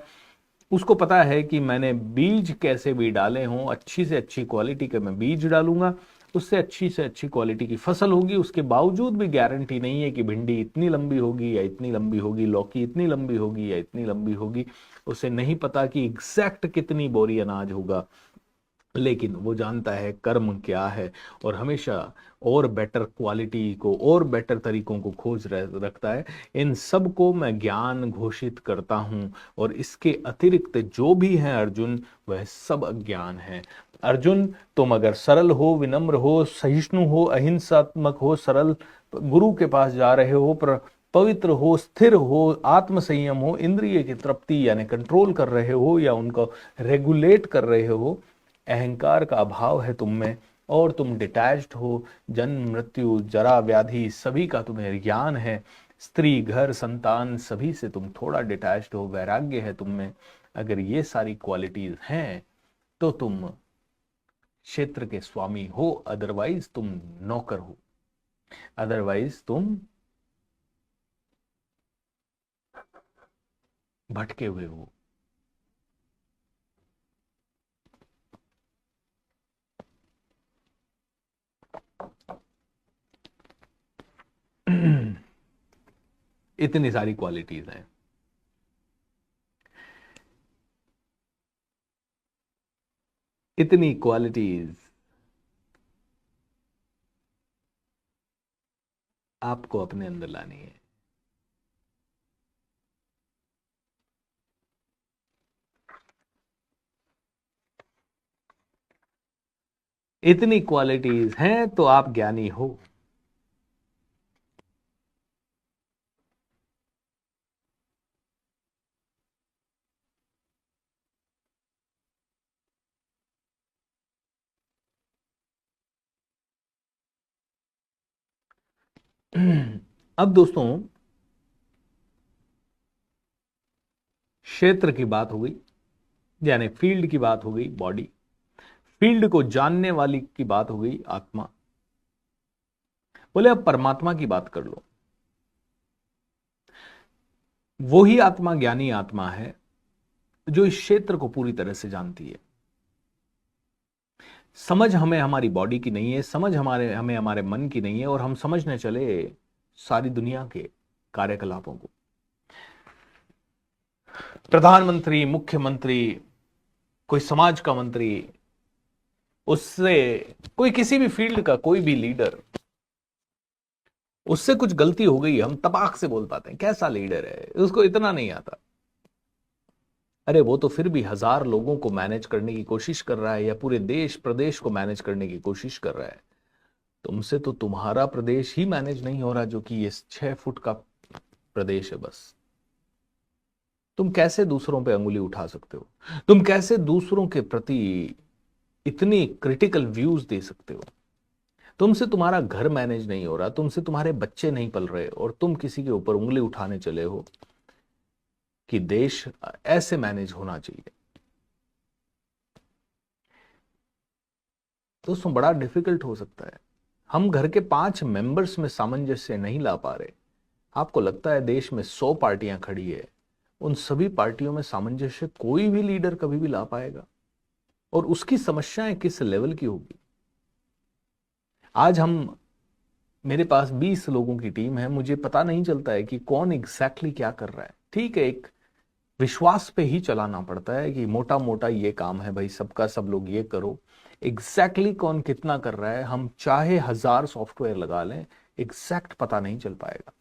उसको पता है कि मैंने बीज कैसे भी डाले हों, अच्छी से अच्छी क्वालिटी के मैं बीज डालूंगा, उससे अच्छी से अच्छी क्वालिटी की फसल होगी। उसके बावजूद भी गारंटी नहीं है कि भिंडी इतनी लंबी होगी या इतनी लंबी होगी, लौकी इतनी लंबी होगी या इतनी लंबी होगी, उसे नहीं पता कि एग्जैक्ट कितनी बोरी अनाज होगा, लेकिन वो जानता है कर्म क्या है, और हमेशा और बेटर क्वालिटी को और बेटर तरीकों को खोज रखता है। इन सब को मैं ज्ञान घोषित करता हूं, और इसके अतिरिक्त जो भी है अर्जुन, वह सब अज्ञान है। अर्जुन, तुम अगर सरल हो, विनम्र हो, सहिष्णु हो, अहिंसात्मक हो, सरल गुरु के पास जा रहे हो, पवित्र हो, स्थिर हो, आत्म संयम हो, इंद्रिय की तृप्ति यानी कंट्रोल कर रहे हो या उनको रेगुलेट कर रहे हो, अहंकार का अभाव है तुम में, और तुम डिटैच्ड हो, जन्म मृत्यु जरा व्याधि सभी का तुम्हें ज्ञान है, स्त्री घर संतान सभी से तुम थोड़ा डिटैच्ड हो, वैराग्य है तुम में, अगर ये सारी क्वालिटीज हैं तो तुम क्षेत्र के स्वामी हो, अदरवाइज तुम नौकर हो, अदरवाइज तुम भटके हुए हो। इतनी सारी क्वालिटीज हैं। इतनी क्वालिटीज आपको अपने अंदर लानी है। इतनी क्वालिटीज हैं तो आप ज्ञानी हो। अब दोस्तों, क्षेत्र की बात हो गई, यानी फील्ड की बात हो गई, बॉडी, फील्ड को जानने वाली की बात हो गई, आत्मा। बोले अब परमात्मा की बात कर लो। वो ही आत्मा ज्ञानी आत्मा है जो इस क्षेत्र को पूरी तरह से जानती है। समझ हमें हमारी बॉडी की नहीं है, समझ हमें हमारे मन की नहीं है, और हम समझने चले सारी दुनिया के कार्यकलापों को। प्रधानमंत्री, मुख्यमंत्री, कोई समाज का मंत्री, उससे कोई किसी भी फील्ड का कोई भी लीडर, उससे कुछ गलती हो गई, हम तबाक से बोल पाते हैं कैसा लीडर है, उसको इतना नहीं आता। अरे वो तो फिर भी 1000 लोगों को मैनेज करने की कोशिश कर रहा है, या पूरे देश प्रदेश को मैनेज करने की कोशिश कर रहा है। तुमसे तो तुम्हारा प्रदेश ही मैनेज नहीं हो रहा, जो कि ये 6 फुट का प्रदेश है बस। तुम कैसे दूसरों पे अंगुली उठा सकते हो? तुम कैसे दूसरों के प्रति इतनी क्रिटिकल व्यूज दे सकते हो? तुमसे तुम्हारा घर मैनेज नहीं हो रहा, तुमसे तुम्हारे बच्चे नहीं पल रहे, और तुम किसी के ऊपर उंगली उठाने चले हो कि देश ऐसे मैनेज होना चाहिए। दोस्तों, बड़ा डिफिकल्ट हो सकता है। हम घर के 5 मेंबर्स में सामंजस्य नहीं ला पा रहे। आपको लगता है देश में 100 पार्टियां खड़ी है, उन सभी पार्टियों में सामंजस्य कोई भी लीडर कभी भी ला पाएगा? और उसकी समस्याएं किस लेवल की होगी? आज मेरे पास 20 लोगों की टीम है, मुझे पता नहीं चलता है कि कौन एग्जैक्टली क्या कर रहा है। ठीक है, एक विश्वास पे ही चलाना पड़ता है कि मोटा मोटा ये काम है भाई, सबका सब लोग ये करो। एग्जैक्टली कौन कितना कर रहा है, हम चाहे 1000 सॉफ्टवेयर लगा लें, एग्जैक्ट पता नहीं चल पाएगा।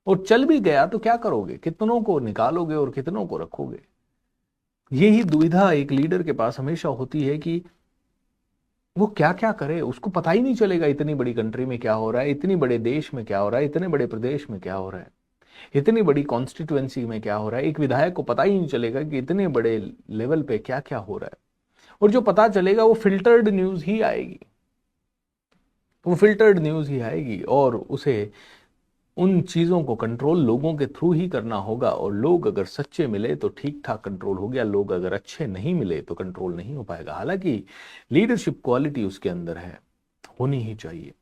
और चल भी गया तो क्या करोगे? कितनों को निकालोगे और कितनों को रखोगे? यही दुविधा एक लीडर के पास हमेशा होती है कि वो क्या क्या करे, उसको पता ही नहीं चलेगा इतनी बड़ी कंट्री में क्या हो रहा है, इतनी बड़े देश में क्या हो रहा है, इतने बड़े प्रदेश में क्या हो रहा है, इतनी बड़ी कॉन्स्टिट्यूएंसी में क्या हो रहा है। एक विधायक को पता ही नहीं चलेगा कि इतने बड़े लेवल पे क्या क्या हो रहा है। और जो पता चलेगा वो फिल्टर्ड न्यूज ही आएगी, वो फिल्टर्ड न्यूज ही आएगी, और उसे उन चीजों को कंट्रोल लोगों के थ्रू ही करना होगा। और लोग अगर सच्चे मिले तो ठीक ठाक कंट्रोल हो गया, लोग अगर अच्छे नहीं मिले तो कंट्रोल नहीं हो पाएगा। हालांकि लीडरशिप क्वालिटी उसके अंदर है, होनी ही चाहिए।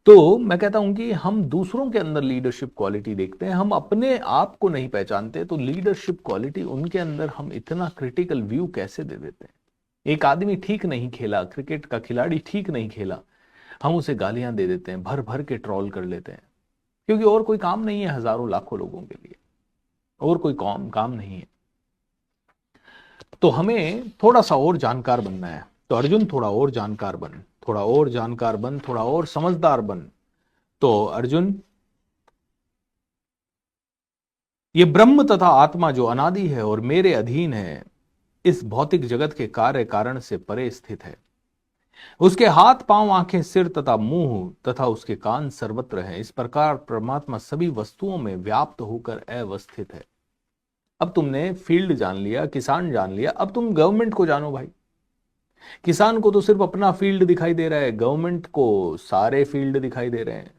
तो मैं कहता हूं कि हम दूसरों के अंदर लीडरशिप क्वालिटी देखते हैं, हम अपने आप को नहीं पहचानते, तो लीडरशिप क्वालिटी उनके अंदर हम इतना क्रिटिकल व्यू कैसे दे देते हैं? एक आदमी ठीक नहीं खेला, क्रिकेट का खिलाड़ी ठीक नहीं खेला, हम उसे गालियां दे देते हैं, भर भर के ट्रोल कर लेते हैं, क्योंकि और कोई काम नहीं है हजारों लाखों लोगों के लिए, और कोई काम नहीं है। तो हमें थोड़ा सा और जानकार बनना है। तो अर्जुन, थोड़ा और जानकार बन, थोड़ा और जानकार बन, थोड़ा और समझदार बन। तो अर्जुन, ये ब्रह्म तथा आत्मा जो अनादि है और मेरे अधीन है, इस भौतिक जगत के कार्य कारण से परे स्थित है। उसके हाथ, पांव, आंखें, सिर तथा मुंह तथा उसके कान सर्वत्र हैं। इस प्रकार परमात्मा सभी वस्तुओं में व्याप्त होकर अवस्थित है। अब तुमने फील्ड जान लिया, किसान जान लिया, अब तुम गवर्नमेंट को जानो भाई। किसान को तो सिर्फ अपना फील्ड दिखाई दे रहा है, गवर्नमेंट को सारे फील्ड दिखाई दे रहे हैं।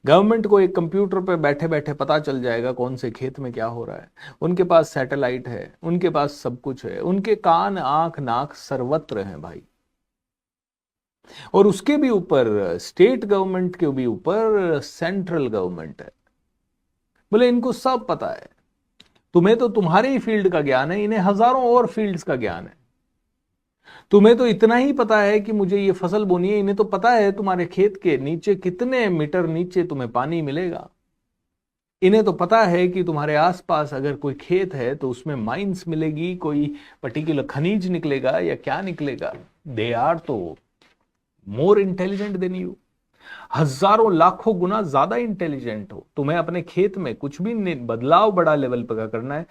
गवर्नमेंट को एक कंप्यूटर पर बैठे बैठे पता चल जाएगा कौन से खेत में क्या हो रहा है। उनके पास सैटेलाइट है, उनके पास सब कुछ है, उनके कान, आंख, नाक सर्वत्र हैं भाई। और उसके भी ऊपर स्टेट गवर्नमेंट के भी ऊपर सेंट्रल गवर्नमेंट है। बोले इनको सब पता है। तुम्हें तो तुम्हारे ही फील्ड का ज्ञान है, इन्हें हजारों और फील्ड्स का ज्ञान है। तुम्हें तो इतना ही पता है कि मुझे ये फसल बोनी है, इन्हें तो पता है तुम्हारे खेत के नीचे कितने मीटर नीचे तुम्हें पानी मिलेगा। इन्हें तो पता है कि तुम्हारे आसपास अगर कोई खेत है तो उसमें माइंस मिलेगी, कोई पर्टिकुलर खनिज निकलेगा या क्या निकलेगा। दे आर तो मोर इंटेलिजेंट देन यू, हजारों लाखों गुना ज्यादा इंटेलिजेंट हो। तुम्हें अपने खेत में कुछ भी बदलाव बड़ा लेवल पर करना है,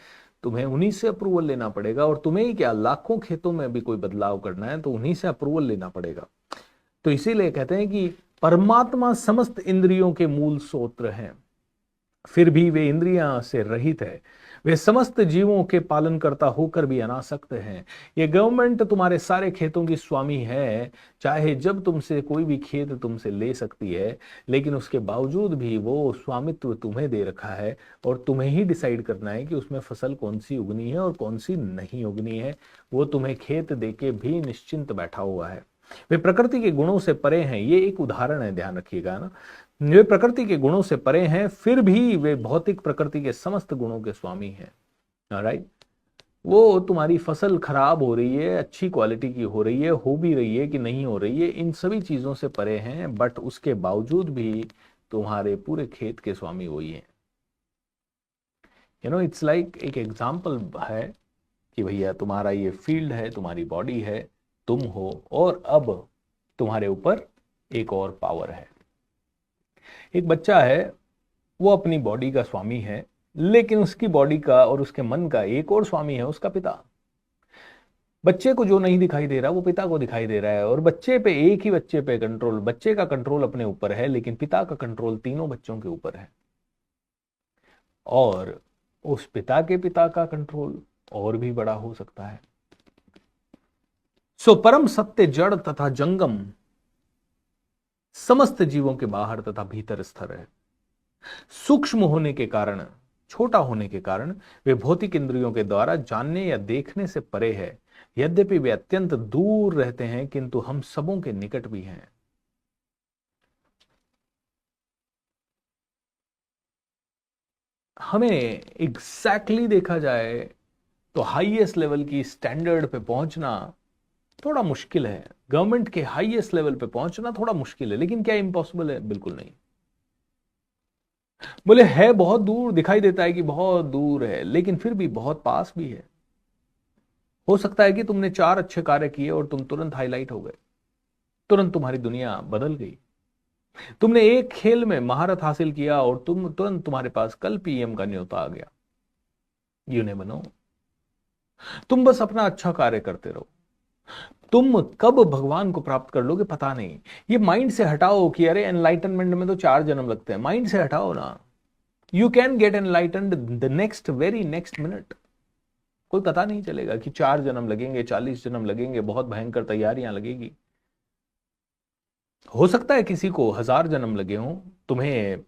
तुम्हें उन्हीं से अप्रूवल लेना पड़ेगा। और तुम्हें ही क्या, लाखों खेतों में भी कोई बदलाव करना है तो उन्हीं से अप्रूवल लेना पड़ेगा। तो इसीलिए कहते हैं कि परमात्मा समस्त इंद्रियों के मूल स्रोत हैं, फिर भी वे इंद्रियां से रहित है। वे समस्त जीवों के पालन करता होकर भी अनासक्त हैं। ये गवर्नमेंट तुम्हारे सारे खेतों की स्वामी है, चाहे जब तुमसे कोई भी खेत तुमसे ले सकती है, लेकिन उसके बावजूद भी वो स्वामित्व तुम्हें दे रखा है, और तुम्हें ही डिसाइड करना है कि उसमें फसल कौन सी उगनी है और कौन सी नहीं उगनी है। वो तुम्हें खेत देके भी निश्चिंत बैठा हुआ है। वे प्रकृति के गुणों से परे हैं, ये एक उदाहरण है, ध्यान रखिएगा ना। वे प्रकृति के गुणों से परे हैं, फिर भी वे भौतिक प्रकृति के समस्त गुणों के स्वामी हैं। राइट, वो तुम्हारी फसल खराब हो रही है, अच्छी क्वालिटी की हो रही है, हो भी रही है कि नहीं हो रही है, इन सभी चीजों से परे हैं, बट उसके बावजूद भी तुम्हारे पूरे खेत के स्वामी वही हैं। इट्स लाइक एक एग्जाम्पल है कि भैया तुम्हारा ये फील्ड है, तुम्हारी बॉडी है, तुम हो, और अब तुम्हारे ऊपर एक और पावर है। एक बच्चा है, वो अपनी बॉडी का स्वामी है, लेकिन उसकी बॉडी का और उसके मन का एक और स्वामी है, उसका पिता। बच्चे को जो नहीं दिखाई दे रहा वो पिता को दिखाई दे रहा है, और बच्चे पे, एक ही बच्चे पे कंट्रोल, बच्चे का कंट्रोल अपने ऊपर है, लेकिन पिता का कंट्रोल तीनों बच्चों के ऊपर है। और उस पिता का कंट्रोल और भी बड़ा हो सकता है। सो परम सत्य जड़ तथा जंगम समस्त जीवों के बाहर तथा भीतर स्थिर है। सूक्ष्म होने के कारण, छोटा होने के कारण वे भौतिक इंद्रियों के द्वारा जानने या देखने से परे है। यद्यपि वे अत्यंत दूर रहते हैं, किंतु हम सबों के निकट भी हैं। हमें एग्जैक्टली देखा जाए तो हाईएस्ट लेवल की स्टैंडर्ड पे पहुंचना थोड़ा मुश्किल है। गवर्नमेंट के हाईएस्ट लेवल पे पहुंचना थोड़ा मुश्किल है, लेकिन क्या इम्पॉसिबल है? बिल्कुल नहीं। बोले है बहुत दूर, दिखाई देता है कि बहुत दूर है, लेकिन फिर भी बहुत पास भी है। हो सकता है कि तुमने 4 अच्छे कार्य किए और तुम तुरंत हाईलाइट हो गए, तुरंत तुम्हारी दुनिया बदल गई। तुमने एक खेल में महारत हासिल किया और तुम तुरंत तुम्हारे पास कल पीएम का न्योता आ गया। You never know. तुम बस अपना अच्छा कार्य करते रहो। तुम कब भगवान को प्राप्त कर लोगे पता नहीं। ये माइंड से हटाओ कि अरे एनलाइटनमेंट में तो 4 जन्म लगते हैं। माइंड से हटाओ ना। You can get enlightened the next very next minute. कोई पता नहीं चलेगा कि 4 जन्म लगेंगे, 40 जन्म लगेंगे, बहुत भयंकर तैयारियां लगेगी। हो सकता है किसी को 1000 जन्म लगे हों, तुम्हें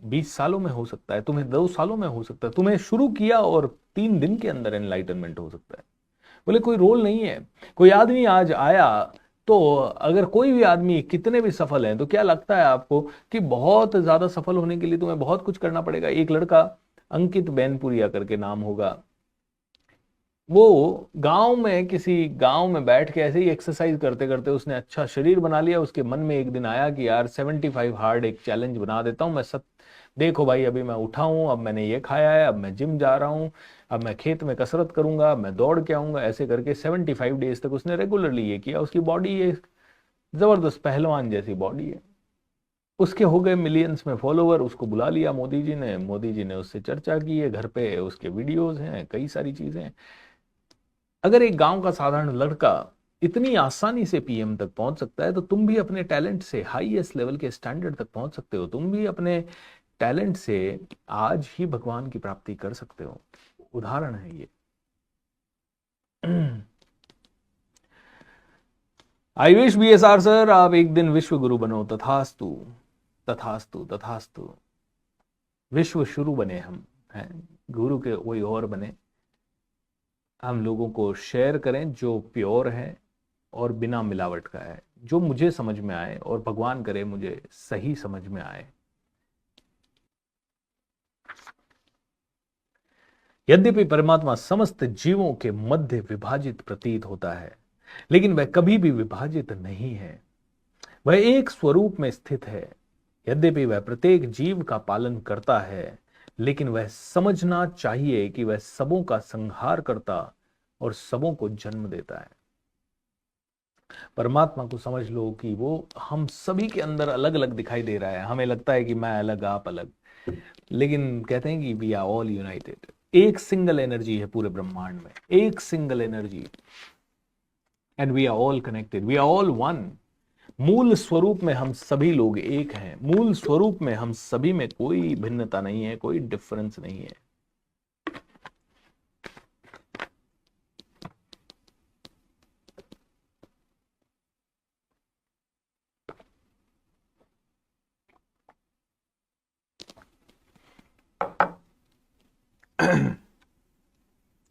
20 सालों में हो सकता है, तुम्हें 2 सालों में हो सकता है, तुम्हें शुरू किया और 3 दिन के अंदर एनलाइटनमेंट हो सकता है। बोले कोई रोल नहीं है। कोई आदमी आज आया, तो अगर कोई भी आदमी कितने भी सफल हैं, तो क्या लगता है आपको कि बहुत ज्यादा सफल होने के लिए तुम्हें बहुत कुछ करना पड़ेगा? एक लड़का अंकित बैनपुरिया करके नाम होगा, वो गांव में, किसी गांव में बैठ के ऐसे ही एक्सरसाइज करते करते उसने अच्छा शरीर बना लिया। उसके मन में एक दिन आया कि यार 75 हार्ड एक चैलेंज बना देता हूं मैं। देखो भाई, अभी मैं उठा हूं, अब मैंने ये खाया है, अब मैं जिम जा रहा हूं, अब मैं खेत में कसरत करूंगा, अब मैं दौड़ के आऊंगा। ऐसे करके 75 डेज तक उसने रेगुलरली ये किया। उसकी बॉडी ये जबरदस्त पहलवान जैसी बॉडी है। उसके हो गए मिलियंस में फॉलोवर। उसको बुला लिया मोदी जी ने, मोदी जी ने उससे चर्चा की है, घर पे उसके वीडियोज हैं, कई सारी चीजें हैं। अगर एक गांव का साधारण लड़का इतनी आसानी से पीएम तक पहुंच सकता है, तो तुम भी अपने टैलेंट से हाईएस्ट लेवल के स्टैंडर्ड तक पहुंच सकते हो। तुम भी अपने टैलेंट से आज ही भगवान की प्राप्ति कर सकते हो। उदाहरण है ये। आई विश बीएसआर सर आप एक दिन विश्व गुरु बनो। तथास्तु तथास्तु तथास्तु। विश्व शुरू बने हम हैं, गुरु के कोई और बने। हम लोगों को शेयर करें जो प्योर है और बिना मिलावट का है, जो मुझे समझ में आए, और भगवान करे मुझे सही समझ में आए। यद्यपि परमात्मा समस्त जीवों के मध्य विभाजित प्रतीत होता है, लेकिन वह कभी भी विभाजित नहीं है। वह एक स्वरूप में स्थित है। यद्यपि वह प्रत्येक जीव का पालन करता है, लेकिन वह समझना चाहिए कि वह सबों का संहार करता और सबों को जन्म देता है। परमात्मा को समझ लो कि वो हम सभी के अंदर अलग अलग दिखाई दे रहा है। हमें लगता है कि मैं अलग, आप अलग, लेकिन कहते हैं कि वी आर ऑल यूनाइटेड। एक सिंगल एनर्जी है पूरे ब्रह्मांड में, एक single energy, and we are all connected, we are all one. मूल स्वरूप में हम सभी लोग एक हैं। मूल स्वरूप में हम सभी में कोई भिन्नता नहीं है, कोई डिफरेंस नहीं है।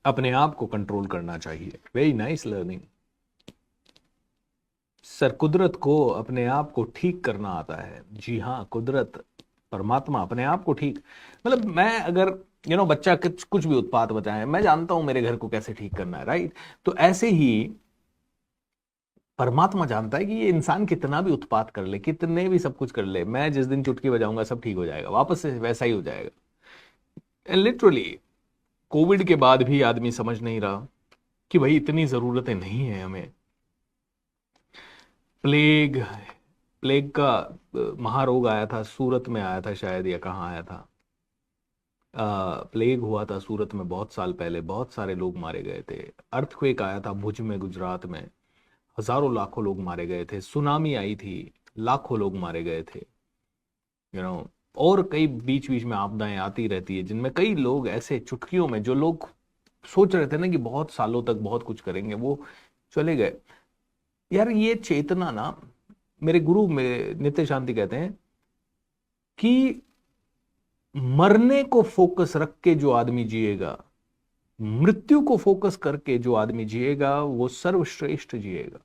अपने आप को कंट्रोल करना चाहिए। Very nice learning sir. कुदरत को अपने आप को ठीक करना आता है। जी हाँ, कुदरत, परमात्मा अपने आप को ठीक, मतलब मैं अगर बच्चा कुछ कुछ भी उत्पात बचाए, मैं जानता हूं मेरे घर को कैसे ठीक करना है, राइट। तो ऐसे ही परमात्मा जानता है कि ये इंसान कितना भी उत्पात कर ले, कितने भी सब कुछ कर ले, मैं जिस दिन चुटकी बजाऊंगा सब ठीक हो जाएगा, वापस से वैसा ही हो जाएगा। लिटरली कोविड के बाद भी आदमी समझ नहीं रहा कि भाई इतनी जरूरतें नहीं है हमें। प्लेग प्लेग का महारोग आया था, सूरत में आया था शायद, या कहाँ आया था। प्लेग हुआ था सूरत में बहुत साल पहले, बहुत सारे लोग मारे गए थे। अर्थक्वेक आया था भुज में, गुजरात में, हजारों लाखों लोग मारे गए थे। सुनामी आई थी, लाखों लोग मारे गए थे। और कई बीच बीच में आपदाएं आती रहती है, जिनमें कई लोग ऐसे चुटकियों में, जो लोग सोच रहे थे ना कि बहुत सालों तक बहुत कुछ करेंगे, वो चले गए। यार ये चेतना ना, मेरे गुरु मेरे नित्य शांति कहते हैं कि मरने को फोकस रख के जो आदमी जिएगा, मृत्यु को फोकस करके जो आदमी जिएगा, वो सर्वश्रेष्ठ जिएगा।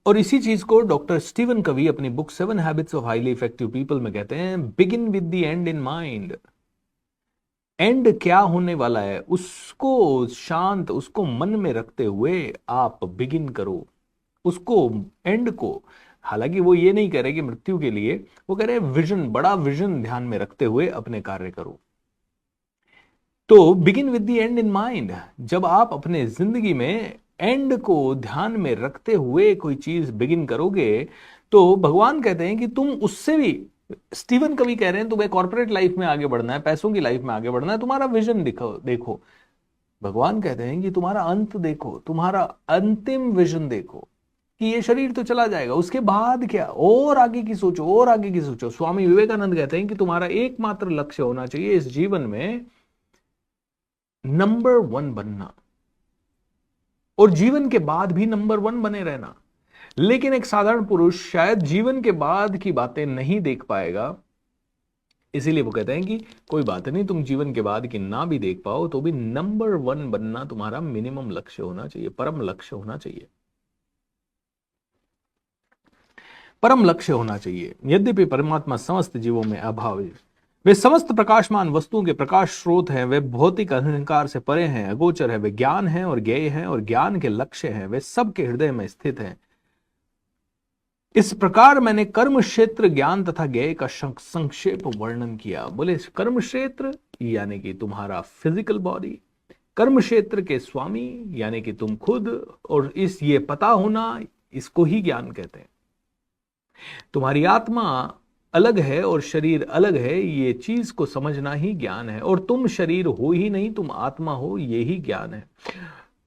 और इसी चीज को डॉक्टर स्टीवन कवी अपनी book 7 habits of highly effective people में कहते हैं, begin with the and in mind. And क्या होने वाला है उसको शांत, उसको मन में रखते हुए आप बिगिन करो उसको, एंड को। हालांकि वो ये नहीं कह रहे कि मृत्यु के लिए, वो कह रहे विजन, बड़ा विजन ध्यान में रखते हुए अपने कार्य करो। तो begin with the and in mind. जब आप अपने जिंदगी में एंड को ध्यान में रखते हुए कोई चीज बिगिन करोगे, तो भगवान कहते हैं कि तुम उससे भी, स्टीवन कवी कह रहे हैं तुम्हें कॉर्पोरेट लाइफ में आगे बढ़ना है, पैसों की लाइफ में आगे बढ़ना है, तुम्हारा विजन देखो। भगवान कहते हैं कि तुम्हारा अंत देखो, तुम्हारा अंतिम विजन देखो, कि ये शरीर तो चला जाएगा, उसके बाद क्या, और आगे की सोचो, और आगे की सोचो। स्वामी विवेकानंद कहते हैं कि तुम्हारा एकमात्र लक्ष्य होना चाहिए इस जीवन में नंबर 1 बनना, और जीवन के बाद भी नंबर 1 बने रहना। लेकिन एक साधारण पुरुष शायद जीवन के बाद की बातें नहीं देख पाएगा, इसीलिए वो कहते हैं कि कोई बात नहीं, तुम जीवन के बाद की ना भी देख पाओ तो भी नंबर 1 बनना तुम्हारा मिनिमम लक्ष्य होना चाहिए, परम लक्ष्य होना चाहिए, परम लक्ष्य होना चाहिए। यद्यपि परमात्मा समस्त जीवों में अभावी, वे समस्त प्रकाशमान वस्तुओं के प्रकाश स्रोत हैं, वे भौतिक अहंकार से परे हैं, अगोचर है, वे ज्ञान हैं और ज्ञेय हैं और ज्ञान के लक्ष्य हैं, वे सबके हृदय में स्थित हैं। इस प्रकार मैंने कर्म क्षेत्र, ज्ञान तथा ज्ञेय का संक्षेप वर्णन किया। बोले कर्म क्षेत्र यानी कि तुम्हारा फिजिकल बॉडी, कर्म क्षेत्र के स्वामी यानी कि तुम खुद, और इस ये पता होना, इसको ही ज्ञान कहते हैं। तुम्हारी आत्मा अलग है और शरीर अलग है, ये चीज को समझना ही ज्ञान है। और तुम शरीर हो ही नहीं, तुम आत्मा हो, ये ही ज्ञान है।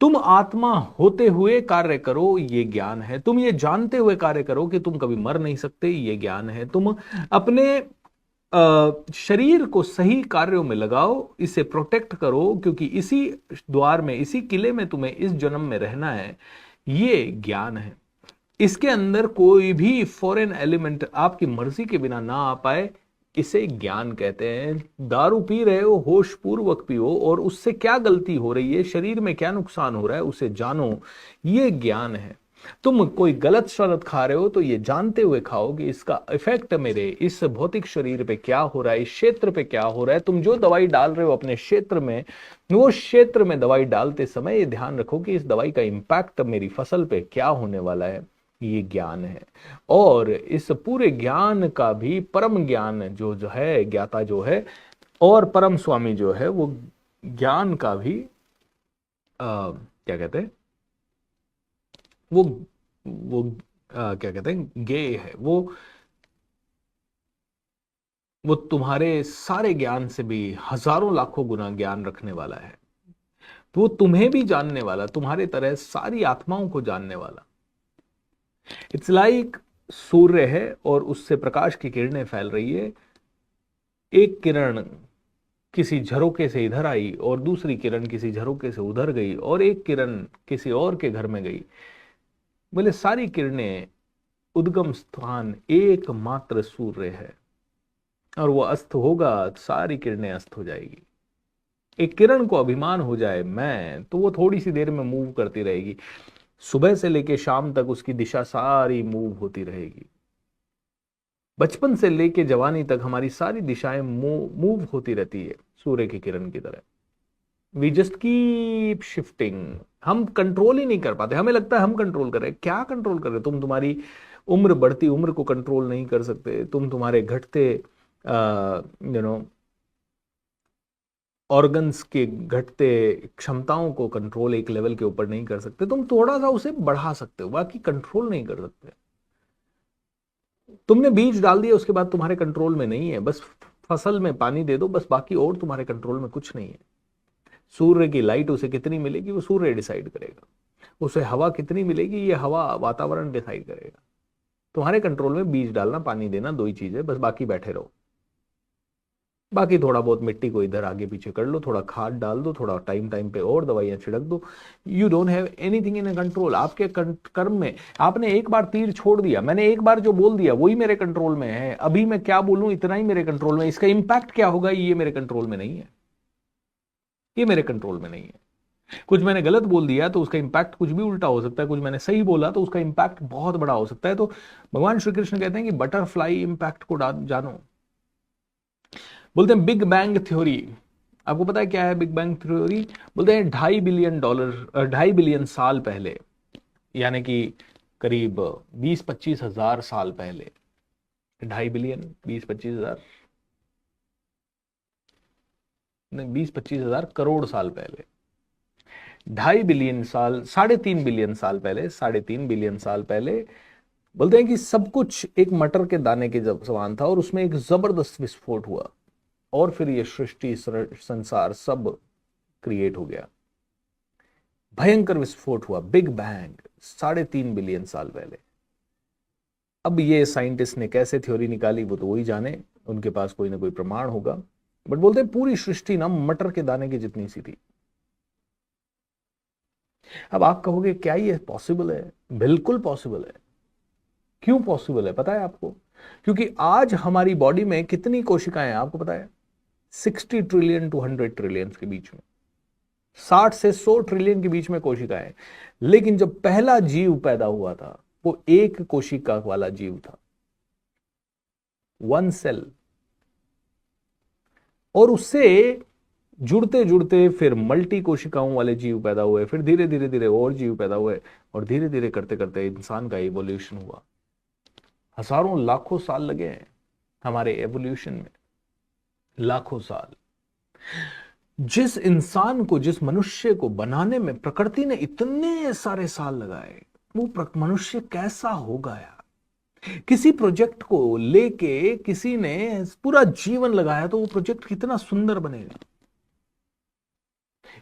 तुम आत्मा होते हुए कार्य करो, ये ज्ञान है। तुम ये जानते हुए कार्य करो कि तुम कभी मर नहीं सकते, ये ज्ञान है। तुम अपने शरीर को सही कार्यों में लगाओ, इसे प्रोटेक्ट करो, क्योंकि इसी द्वार में, इसी किले में तुम्हें इस जन्म में रहना है, ये ज्ञान है। इसके अंदर कोई भी फॉरेन एलिमेंट आपकी मर्जी के बिना ना आ पाए, इसे ज्ञान कहते हैं। दारू पी रहे हो, होश पूर्वक पियो, और उससे क्या गलती हो रही है, शरीर में क्या नुकसान हो रहा है, उसे जानो, ये ज्ञान है। तुम कोई गलत शरत खा रहे हो तो ये जानते हुए खाओ कि इसका इफेक्ट मेरे इस भौतिक शरीर पे क्या हो रहा है, इस क्षेत्र पे क्या हो रहा है। तुम जो दवाई डाल रहे हो अपने क्षेत्र में, वो क्षेत्र में दवाई डालते समय ये ध्यान रखो कि इस दवाई का इंपैक्ट मेरी फसल पे क्या होने वाला है, ये ज्ञान है। और इस पूरे ज्ञान का भी परम ज्ञान जो है, ज्ञाता जो है और परम स्वामी जो है, वो ज्ञान का भी क्या कहते हैं, वो क्या कहते हैं, ज्ञेय है। वो तुम्हारे सारे ज्ञान से भी हजारों लाखों गुना ज्ञान रखने वाला है। तो वो तुम्हें भी जानने वाला, तुम्हारे तरह सारी आत्माओं को जानने वाला। इट्स लाइक सूर्य है और उससे प्रकाश की किरणें फैल रही है। एक किरण किसी झरोके से इधर आई और दूसरी किरण किसी झरोके से उधर गई और एक किरण किसी और के घर में गई। बोले सारी किरणें, उद्गम स्थान एकमात्र सूर्य है, और वो अस्त होगा, सारी किरणें अस्त हो जाएगी। एक किरण को अभिमान हो जाए मैं, तो वो थोड़ी सी देर में मूव करती रहेगी, सुबह से लेकर शाम तक उसकी दिशा सारी मूव होती रहेगी। बचपन से लेके जवानी तक हमारी सारी दिशाएं मूव होती रहती है सूर्य की किरण की तरह। We just keep shifting. हम कंट्रोल ही नहीं कर पाते। हमें लगता है हम कंट्रोल कर रहे हैं। क्या कंट्रोल कर रहे हो तुम? तुम्हारी उम्र, बढ़ती उम्र को कंट्रोल नहीं कर सकते तुम। तुम्हारे घटते ऑर्गन्स के घटते क्षमताओं को कंट्रोल एक लेवल के ऊपर नहीं कर सकते। तुम थोड़ा सा उसे बढ़ा सकते हो, बाकी कंट्रोल नहीं कर सकते। तुमने बीज डाल दिया, उसके बाद तुम्हारे कंट्रोल में नहीं है। बस फसल में पानी दे दो, बस, बाकी और तुम्हारे कंट्रोल में कुछ नहीं है। सूर्य की लाइट उसे कितनी मिलेगी वो सूर्य डिसाइड करेगा। उसे हवा कितनी मिलेगी ये हवा, वातावरण डिसाइड करेगा। तुम्हारे कंट्रोल में बीज डालना, पानी देना, दो ही चीजें, बस बाकी बैठे रहो। बाकी थोड़ा बहुत मिट्टी को इधर आगे पीछे कर लो, थोड़ा खाद डाल दो, थोड़ा टाइम टाइम पे और दवाइयां छिड़क दो। You don't have anything in control. आपके कर्म में आपने एक बार तीर छोड़ दिया, मैंने एक बार जो बोल दिया वही मेरे कंट्रोल में है। अभी मैं क्या बोलूं इतना ही मेरे कंट्रोल में। इसका इंपैक्ट क्या होगा ये मेरे कंट्रोल में नहीं है। ये मेरे कंट्रोल में नहीं है। कुछ मैंने गलत बोल दिया तो उसका इंपैक्ट कुछ भी उल्टा हो सकता है। कुछ मैंने सही बोला तो उसका इंपैक्ट बहुत बड़ा हो सकता है। तो भगवान श्री कृष्ण कहते हैं कि बटरफ्लाई इंपैक्ट को जानो। बोलते हैं बिग बैंग थ्योरी। आपको पता है क्या है बिग बैंग थ्योरी? बोलते हैं $2.5 बिलियन 2.5 बिलियन साल पहले, यानी कि करीब 20-25 हजार साल पहले। 2.5 बिलियन, 20-25 हजार, नहीं, 20-25 हजार करोड़ साल पहले। 2.5 बिलियन साल, 3.5 बिलियन साल पहले, 3.5 बिलियन साल पहले बोलते हैं कि सब कुछ एक मटर के दाने के जब समान था और उसमें एक जबरदस्त विस्फोट हुआ और फिर ये सृष्टि, संसार सब क्रिएट हो गया। भयंकर विस्फोट हुआ, बिग बैंग, 3.5 बिलियन साल पहले। अब ये साइंटिस्ट ने कैसे थ्योरी निकाली वो तो वही जाने, उनके पास कोई ना कोई प्रमाण होगा। बट बोलते हैं पूरी सृष्टि ना मटर के दाने की जितनी सी थी। अब आप कहोगे क्या ये पॉसिबल है? बिल्कुल पॉसिबल है। क्यों पॉसिबल है पता है आपको? क्योंकि आज हमारी बॉडी में कितनी कोशिकाएं हैं आपको पता है? 60 ट्रिलियन टू 100 ट्रिलियन के बीच में, 60 से 100 ट्रिलियन के बीच में कोशिकाएं। लेकिन जब पहला जीव पैदा हुआ था वो एक कोशिका वाला जीव था, 1 सेल। और उससे जुड़ते जुड़ते फिर मल्टी कोशिकाओं वाले जीव पैदा हुए, फिर धीरे धीरे धीरे और जीव पैदा हुए, और धीरे धीरे करते करते इंसान का एवोल्यूशन हुआ। हजारों लाखों साल लगे हैं हमारे एवोल्यूशन में, लाखों साल। जिस इंसान को, जिस मनुष्य को बनाने में प्रकृति ने इतने सारे साल लगाए, वो मनुष्य कैसा होगा यार? किसी प्रोजेक्ट को लेके किसी ने पूरा जीवन लगाया तो वो प्रोजेक्ट कितना सुंदर बनेगा।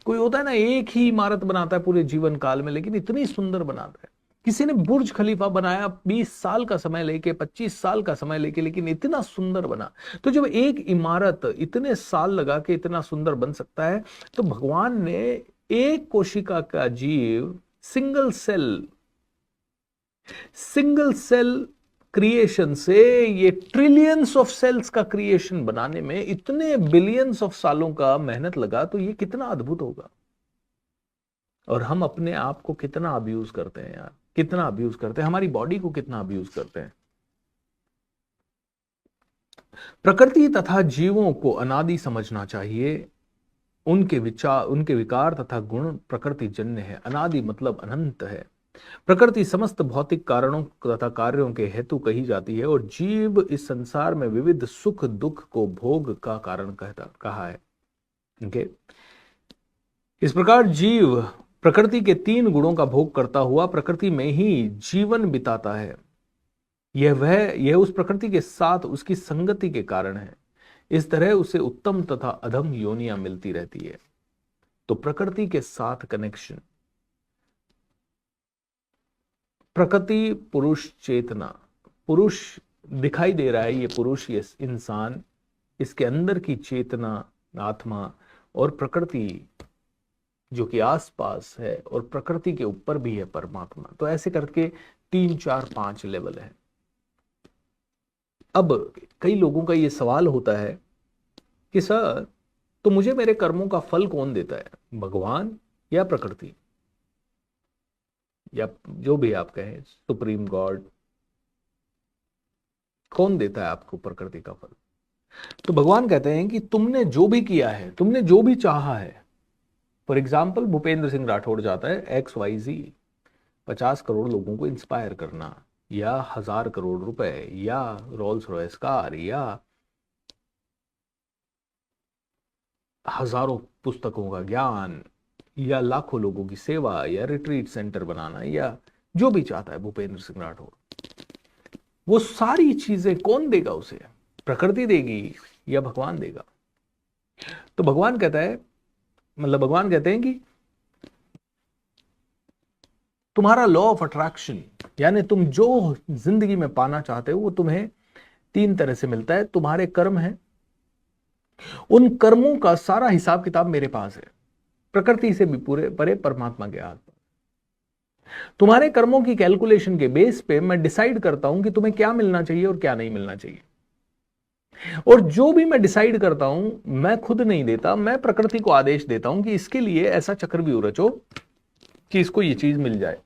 कोई होता है ना एक ही इमारत बनाता है पूरे जीवन काल में, लेकिन इतनी सुंदर बनाता है। किसी ने बुर्ज खलीफा बनाया 20 साल का समय लेके, 25 साल का समय लेके, लेकिन इतना सुंदर बना। तो जब एक इमारत इतने साल लगा के इतना सुंदर बन सकता है, तो भगवान ने एक कोशिका का जीव, सिंगल सेल क्रिएशन से ये ट्रिलियंस ऑफ सेल्स का क्रिएशन बनाने में इतने बिलियंस ऑफ सालों का मेहनत लगा, तो ये कितना अद्भुत होगा। और हम अपने आप को कितना अब्यूज करते हैं यार, कितना अब्यूज करते हैं, हमारी बॉडी को कितना अब्यूज करते हैं। प्रकृति तथा जीवों को अनादि समझना चाहिए। उनके विचार, उनके विकार तथा गुण प्रकृति जन्य है। अनादि मतलब अनंत है। प्रकृति समस्त भौतिक कारणों तथा कार्यों के हेतु कही जाती है और जीव इस संसार में विविध सुख दुख को भोग का कारण कहा है। okay? इस प्रकार जीव प्रकृति के 3 गुणों का भोग करता हुआ प्रकृति में ही जीवन बिताता है। यह उस प्रकृति के साथ उसकी संगति के कारण है। इस तरह उसे उत्तम तथा अधम योनियां मिलती रहती है। तो प्रकृति के साथ कनेक्शन, प्रकृति, पुरुष, चेतना। पुरुष दिखाई दे रहा है, ये पुरुष, ये इंसान, इसके अंदर की चेतना, आत्मा, और प्रकृति जो कि आसपास है, और प्रकृति के ऊपर भी है परमात्मा। तो ऐसे करके 3, 4, 5 लेवल है। अब कई लोगों का ये सवाल होता है कि सर, तो मुझे मेरे कर्मों का फल कौन देता है, भगवान या प्रकृति, या जो भी आप कहें, सुप्रीम गॉड? कौन देता है आपको प्रकृति का फल? तो भगवान कहते हैं कि तुमने जो भी किया है, तुमने जो भी चाहा है, फॉर एग्जाम्पल भूपेंद्र सिंह राठौड़ चाहता है XYZ 50 करोड़ लोगों को इंस्पायर करना, या 1000 करोड़ रुपए, या रोल्स रॉयस कार, या हजारों पुस्तकों का ज्ञान, या लाखों लोगों की सेवा, या रिट्रीट सेंटर बनाना, या जो भी चाहता है भूपेंद्र सिंह राठौड़, वो सारी चीजें कौन देगा उसे? प्रकृति देगी या भगवान देगा? तो भगवान कहता है, मतलब भगवान कहते हैं कि तुम्हारा लॉ ऑफ अट्रैक्शन, यानी तुम जो जिंदगी में पाना चाहते हो वो तुम्हें 3 तरह से मिलता है। तुम्हारे कर्म हैं, उन कर्मों का सारा हिसाब किताब मेरे पास है, प्रकृति से भी पूरे परे परमात्मा के हाथ पर। तुम्हारे कर्मों की कैलकुलेशन के बेस पे मैं डिसाइड करता हूं कि तुम्हें क्या मिलना चाहिए और क्या नहीं मिलना चाहिए। और जो भी मैं डिसाइड करता हूं मैं खुद नहीं देता, मैं प्रकृति को आदेश देता हूं कि इसके लिए ऐसा चक्रव्यूह रचो कि इसको ये चीज मिल जाए।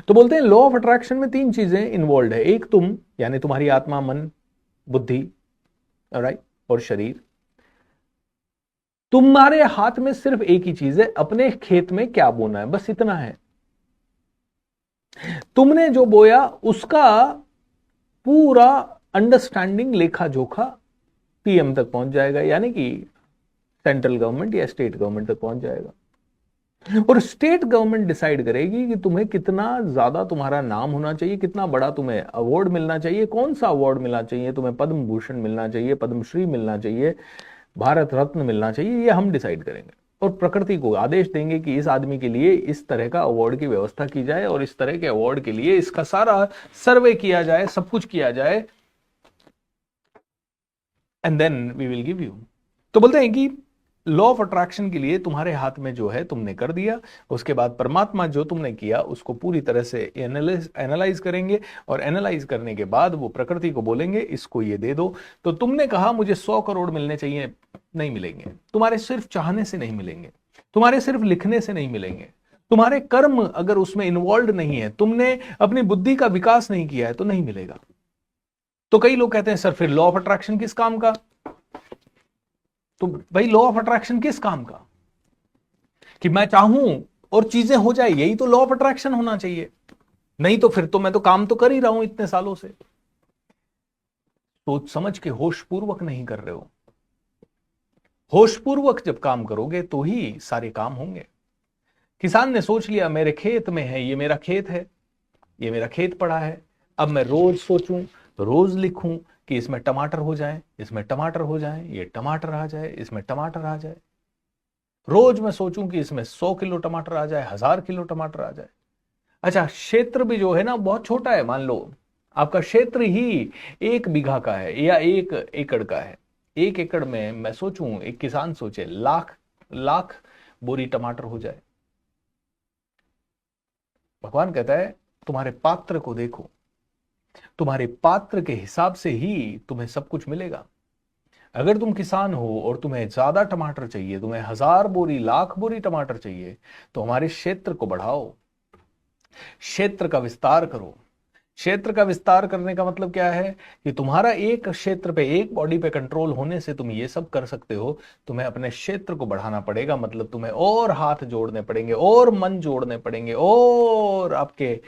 तो बोलते हैं लॉ ऑफ अट्रैक्शन में 3 चीजें इन्वॉल्व है। एक तुम, यानी तुम्हारी आत्मा, मन, बुद्धि, राइट, और शरीर। तुम्हारे हाथ में सिर्फ एक ही चीज है, अपने खेत में क्या बोना है, बस इतना है। तुमने जो बोया उसका पूरा अंडरस्टैंडिंग, लेखा जोखा PM तक पहुंच जाएगा, यानी कि सेंट्रल गवर्नमेंट या स्टेट गवर्नमेंट तक पहुंच जाएगा। और स्टेट गवर्नमेंट डिसाइड करेगी कि तुम्हें कितना ज्यादा तुम्हारा नाम होना चाहिए, कितना बड़ा तुम्हें अवार्ड मिलना चाहिए, कौन सा अवार्ड मिलना चाहिए, तुम्हें पद्म भूषण मिलना चाहिए, पद्मश्री मिलना चाहिए, भारत रत्न मिलना चाहिए, ये हम डिसाइड करेंगे। और प्रकृति को आदेश देंगे कि इस आदमी के लिए इस तरह का अवार्ड की व्यवस्था की जाए, और इस तरह के अवार्ड के लिए इसका सारा सर्वे किया जाए, सब कुछ किया जाए, and then we will give you. तो बोलते हैं कि लॉ ऑफ अट्रैक्शन के लिए तुम्हारे हाथ में जो है तुमने कर दिया, उसके बाद परमात्मा जो तुमने किया उसको पूरी तरह से एनालाइज करेंगे, और एनालाइज करने के बाद वो प्रकृति को बोलेंगे इसको ये दे दो। तो तुमने कहा मुझे 100 करोड़ मिलने चाहिए, नहीं मिलेंगे। तुम्हारे सिर्फ चाहने से नहीं मिलेंगे, तुम्हारे सिर्फ लिखने से नहीं मिलेंगे, तुम्हारे कर्म अगर उसमें इन्वॉल्व नहीं है, तुमने अपनी बुद्धि का विकास नहीं किया है, तो नहीं मिलेगा। तो कई लोग कहते हैं सर फिर लॉ ऑफ अट्रैक्शन किस काम का? तो भाई लॉ ऑफ अट्रैक्शन किस काम का? कि मैं चाहूं और चीजें हो जाए, यही तो लॉ ऑफ अट्रैक्शन होना चाहिए। नहीं तो फिर तो मैं तो काम तो कर ही रहा हूं इतने सालों से। सोच समझ के होशपूर्वक नहीं कर रहे हो। होशपूर्वक जब काम करोगे तो ही सारे काम होंगे। किसान ने सोच लिया मेरे खेत में है, ये मेरा खेत है, ये मेरा खेत पड़ा है, अब मैं रोज सोचूं, रोज लिखूं कि इसमें टमाटर हो जाए, इसमें टमाटर हो जाए, ये टमाटर आ जाए, इसमें टमाटर आ जाए। रोज मैं सोचूं कि इसमें 100 किलो टमाटर आ जाए, 1000 किलो टमाटर आ जाए। अच्छा, क्षेत्र भी जो है ना बहुत छोटा है। मान लो आपका क्षेत्र ही 1 बीघा का है या 1 एकड़ का है। 1 एकड़ में मैं सोचूं, एक किसान सोचे लाख लाख बोरी टमाटर हो जाए। भगवान कहता है तुम्हारे पात्र को देखो, तुम्हारे पात्र के हिसाब से ही तुम्हें सब कुछ मिलेगा। अगर तुम किसान हो और तुम्हें ज्यादा टमाटर चाहिए, तुम्हें 1000 बोरी, लाख बोरी टमाटर चाहिए, तो हमारे क्षेत्र को बढ़ाओ, क्षेत्र का विस्तार करो। क्षेत्र का विस्तार करने का मतलब क्या है कि तुम्हारा एक क्षेत्र पे, एक बॉडी पे कंट्रोल होने से तुम ये सब कर सकते हो। तुम्हें अपने क्षेत्र को बढ़ाना पड़ेगा, मतलब तुम्हें और हाथ जोड़ने पड़ेंगे, और मन जोड़ने पड़ेंगे, और आपके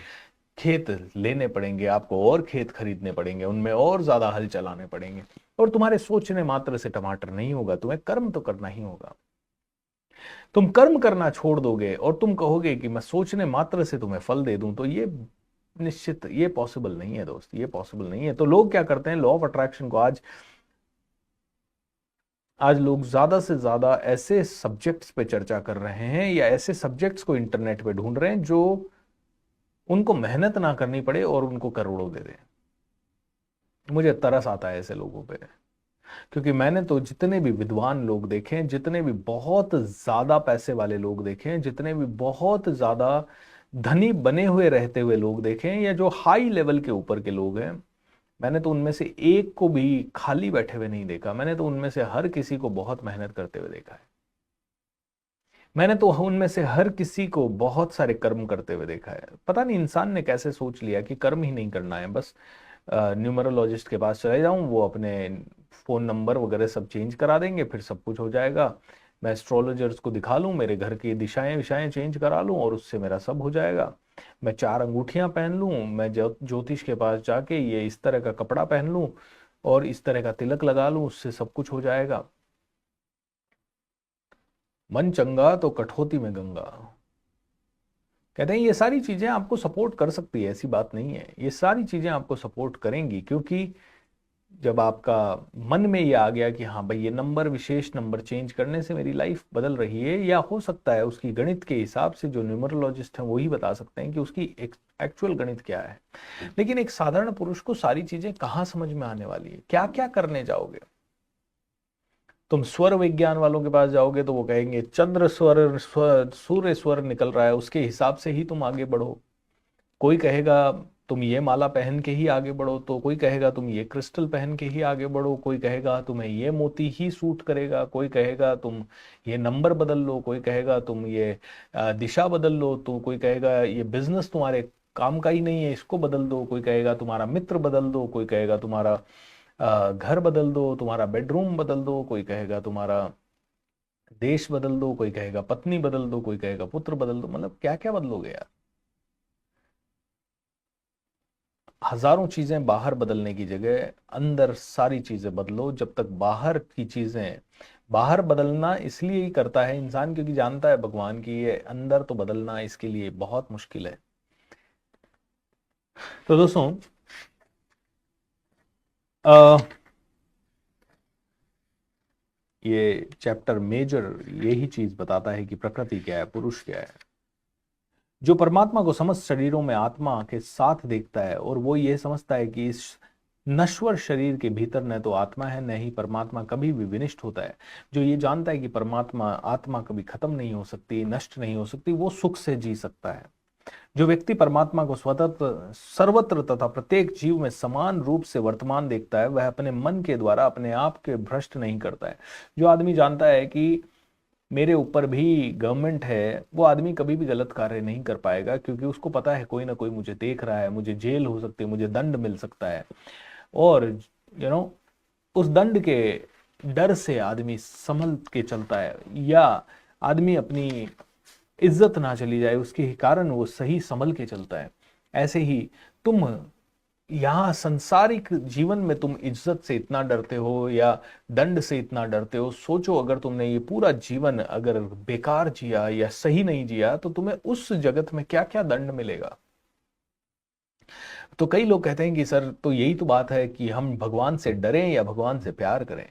खेत लेने पड़ेंगे, आपको और खेत खरीदने पड़ेंगे, उनमें और ज्यादा हल चलाने पड़ेंगे। और तुम्हारे सोचने मात्र से टमाटर नहीं होगा, तुम्हें कर्म तो करना ही होगा। तुम कर्म करना छोड़ दोगे और तुम कहोगे कि मैं सोचने मात्र से तुम्हें फल दे दूं, तो ये निश्चित ये पॉसिबल नहीं है दोस्त, ये पॉसिबल नहीं है। तो लोग क्या करते हैं, लॉ ऑफ अट्रैक्शन को आज लोग ज्यादा से ज्यादा ऐसे सब्जेक्ट्स पे चर्चा कर रहे हैं, या ऐसे सब्जेक्ट्स को इंटरनेट पे ढूंढ रहे हैं जो उनको मेहनत ना करनी पड़े और उनको करोड़ों दे दें। मुझे तरस आता है ऐसे लोगों पे, क्योंकि मैंने तो जितने भी विद्वान लोग देखे हैं, जितने भी बहुत ज्यादा पैसे वाले लोग देखे हैं, जितने भी बहुत ज्यादा धनी बने हुए रहते हुए लोग देखे हैं, या जो हाई लेवल के ऊपर के लोग हैं, मैंने तो उनमें से एक को भी खाली बैठे हुए नहीं देखा। मैंने तो उनमें से हर किसी को बहुत मेहनत करते हुए देखा है। मैंने तो उनमें से हर किसी को बहुत सारे कर्म करते हुए देखा है। पता नहीं इंसान ने कैसे सोच लिया कि कर्म ही नहीं करना है, बस न्यूमरोलॉजिस्ट के पास चले जाऊं, वो अपने फ़ोन नंबर वगैरह सब चेंज करा देंगे, फिर सब कुछ हो जाएगा। मैं एस्ट्रोलॉजर्स को दिखा लूं, मेरे घर की दिशाएं विशाएं चेंज करा लूं और उससे मेरा सब हो जाएगा। मैं 4 अंगूठियां पहन लूं, मैं ज्योतिष के पास जाके ये इस तरह का कपड़ा पहन लूं और इस तरह का तिलक लगा लूं, उससे सब कुछ हो जाएगा। मन चंगा तो कठौती में गंगा। कहते हैं ये सारी चीजें आपको सपोर्ट कर सकती है, ऐसी बात नहीं है, ये सारी चीजें आपको सपोर्ट करेंगी, क्योंकि जब आपका मन में ये आ गया कि हाँ भाई ये नंबर, विशेष नंबर चेंज करने से मेरी लाइफ बदल रही है, या हो सकता है उसकी गणित के हिसाब से, जो न्यूमरोलॉजिस्ट हैं वही बता सकते हैं कि उसकी एक्चुअल गणित क्या है। लेकिन एक साधारण पुरुष को सारी चीजें कहाँ समझ में आने वाली है? क्या क्या करने जाओगे? तुम स्वर विज्ञान वालों के पास जाओगे तो वो कहेंगे चंद्र सूर्य स्वर निकल रहा है, उसके हिसाब से ही तुम आगे बढ़ो। कोई कहेगा तुम ये माला पहन के ही आगे बढ़ो, तो कोई कहेगा तुम ये क्रिस्टल पहन के ही आगे बढ़ो, कोई कहेगा तुम्हें ये मोती ही सूट करेगा, कोई कहेगा तुम ये नंबर बदल लो, कोई कहेगा तुम ये दिशा बदल लो, तो कोई कहेगा ये बिजनेस तुम्हारे काम का ही नहीं है, इसको बदल दो, कोई कहेगा तुम्हारा मित्र बदल दो, कोई कहेगा तुम्हारा घर बदल दो, तुम्हारा बेडरूम बदल दो, कोई कहेगा तुम्हारा देश बदल दो, कोई कहेगा पत्नी बदल दो, कोई कहेगा पुत्र बदल दो। मतलब क्या क्या बदलोगे यार? हजारों चीजें बाहर बदलने की जगह अंदर सारी चीजें बदलो। जब तक बाहर की चीजें, बाहर बदलना इसलिए ही करता है इंसान क्योंकि जानता है भगवान की ये अंदर तो बदलना इसके लिए बहुत मुश्किल है। तो दोस्तों ये चैप्टर मेजर यही चीज बताता है कि प्रकृति क्या है, पुरुष क्या है। जो परमात्मा को समस्त शरीरों में आत्मा के साथ देखता है और वो ये समझता है कि इस नश्वर शरीर के भीतर न तो आत्मा है न ही परमात्मा कभी भी विनिष्ट होता है, जो ये जानता है कि परमात्मा आत्मा कभी खत्म नहीं हो सकती, नष्ट नहीं हो सकती, वो सुख से जी सकता है। जो व्यक्ति परमात्मा को स्वतंत्र, सर्वत्र तथा प्रत्येक जीव में समान रूप से वर्तमान देखता है, वह अपने मन के द्वारा अपने आप के भ्रष्ट नहीं करता है। जो आदमी जानता है कि मेरे ऊपर भी गवर्नमेंट है, वो आदमी कभी भी गलत कार्य नहीं कर पाएगा, क्योंकि उसको पता है कोई ना कोई मुझे देख रहा है, मुझे जेल हो सकती है, मुझे दंड मिल सकता है। और उस दंड के डर से आदमी संभल के चलता है, या आदमी अपनी इज्जत ना चली जाए उसके कारण वो सही संभल के चलता है। ऐसे ही तुम यहाँ संसारिक जीवन में तुम इज्जत से इतना डरते हो या दंड से इतना डरते हो, सोचो अगर तुमने ये पूरा जीवन अगर बेकार जिया या सही नहीं जिया तो तुम्हें उस जगत में क्या क्या दंड मिलेगा। तो कई लोग कहते हैं कि सर तो यही तो बात है कि हम भगवान से डरें या भगवान से प्यार करें।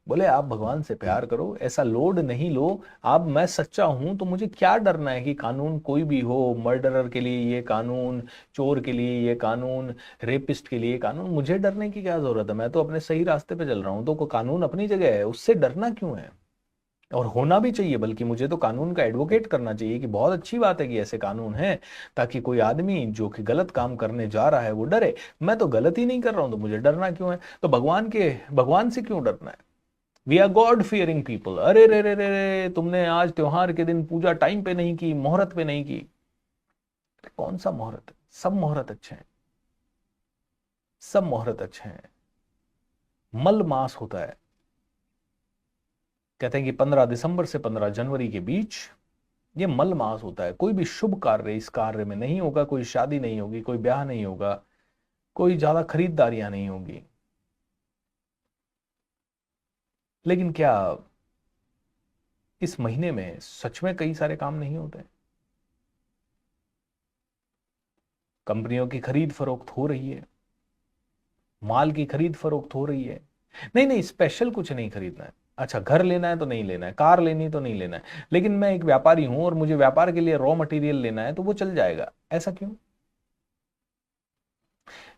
बोले आप भगवान से प्यार करो, ऐसा लोड नहीं लो। आप, मैं सच्चा हूं तो मुझे क्या डरना है कि कानून कोई भी हो, मर्डरर के लिए ये कानून, चोर के लिए ये कानून, रेपिस्ट के लिए कानून, मुझे डरने की क्या जरूरत है? मैं तो अपने सही रास्ते पे चल रहा हूं, तो कानून अपनी जगह है, उससे डरना क्यों है? और होना भी चाहिए, बल्कि मुझे तो कानून का एडवोकेट करना चाहिए कि बहुत अच्छी बात है कि ऐसे कानून हैं, ताकि कोई आदमी जो कि गलत काम करने जा रहा है वो डरे। मैं तो गलत ही नहीं कर रहा हूं तो मुझे डरना क्यों है? तो भगवान से क्यों डरना है? We are God fearing people. अरे रे रे रे रे, तुमने आज त्योहार के दिन पूजा टाइम पे नहीं की, मुहूर्त पे नहीं की। कौन सा मुहूर्त है? सब मुहूर्त अच्छे हैं, सब मुहूर्त अच्छे हैं। मल मास होता है, कहते हैं कि 15 दिसंबर से 15 जनवरी के बीच ये मल मास होता है। कोई भी शुभ कार्य इस कार्य में नहीं होगा, कोई शादी नहीं होगी, कोई ब्याह नहीं होगा, कोई ज्यादा खरीदारियां नहीं होगी। लेकिन क्या इस महीने में सच में कई सारे काम नहीं होते? कंपनियों की खरीद फरोख्त हो रही है, माल की खरीद फरोख्त हो रही है। नहीं नहीं, स्पेशल कुछ नहीं खरीदना है। अच्छा, घर लेना है तो नहीं लेना है, कार लेनी तो नहीं लेना है, लेकिन मैं एक व्यापारी हूं और मुझे व्यापार के लिए रॉ मटेरियल लेना है तो वो चल जाएगा। ऐसा क्यों?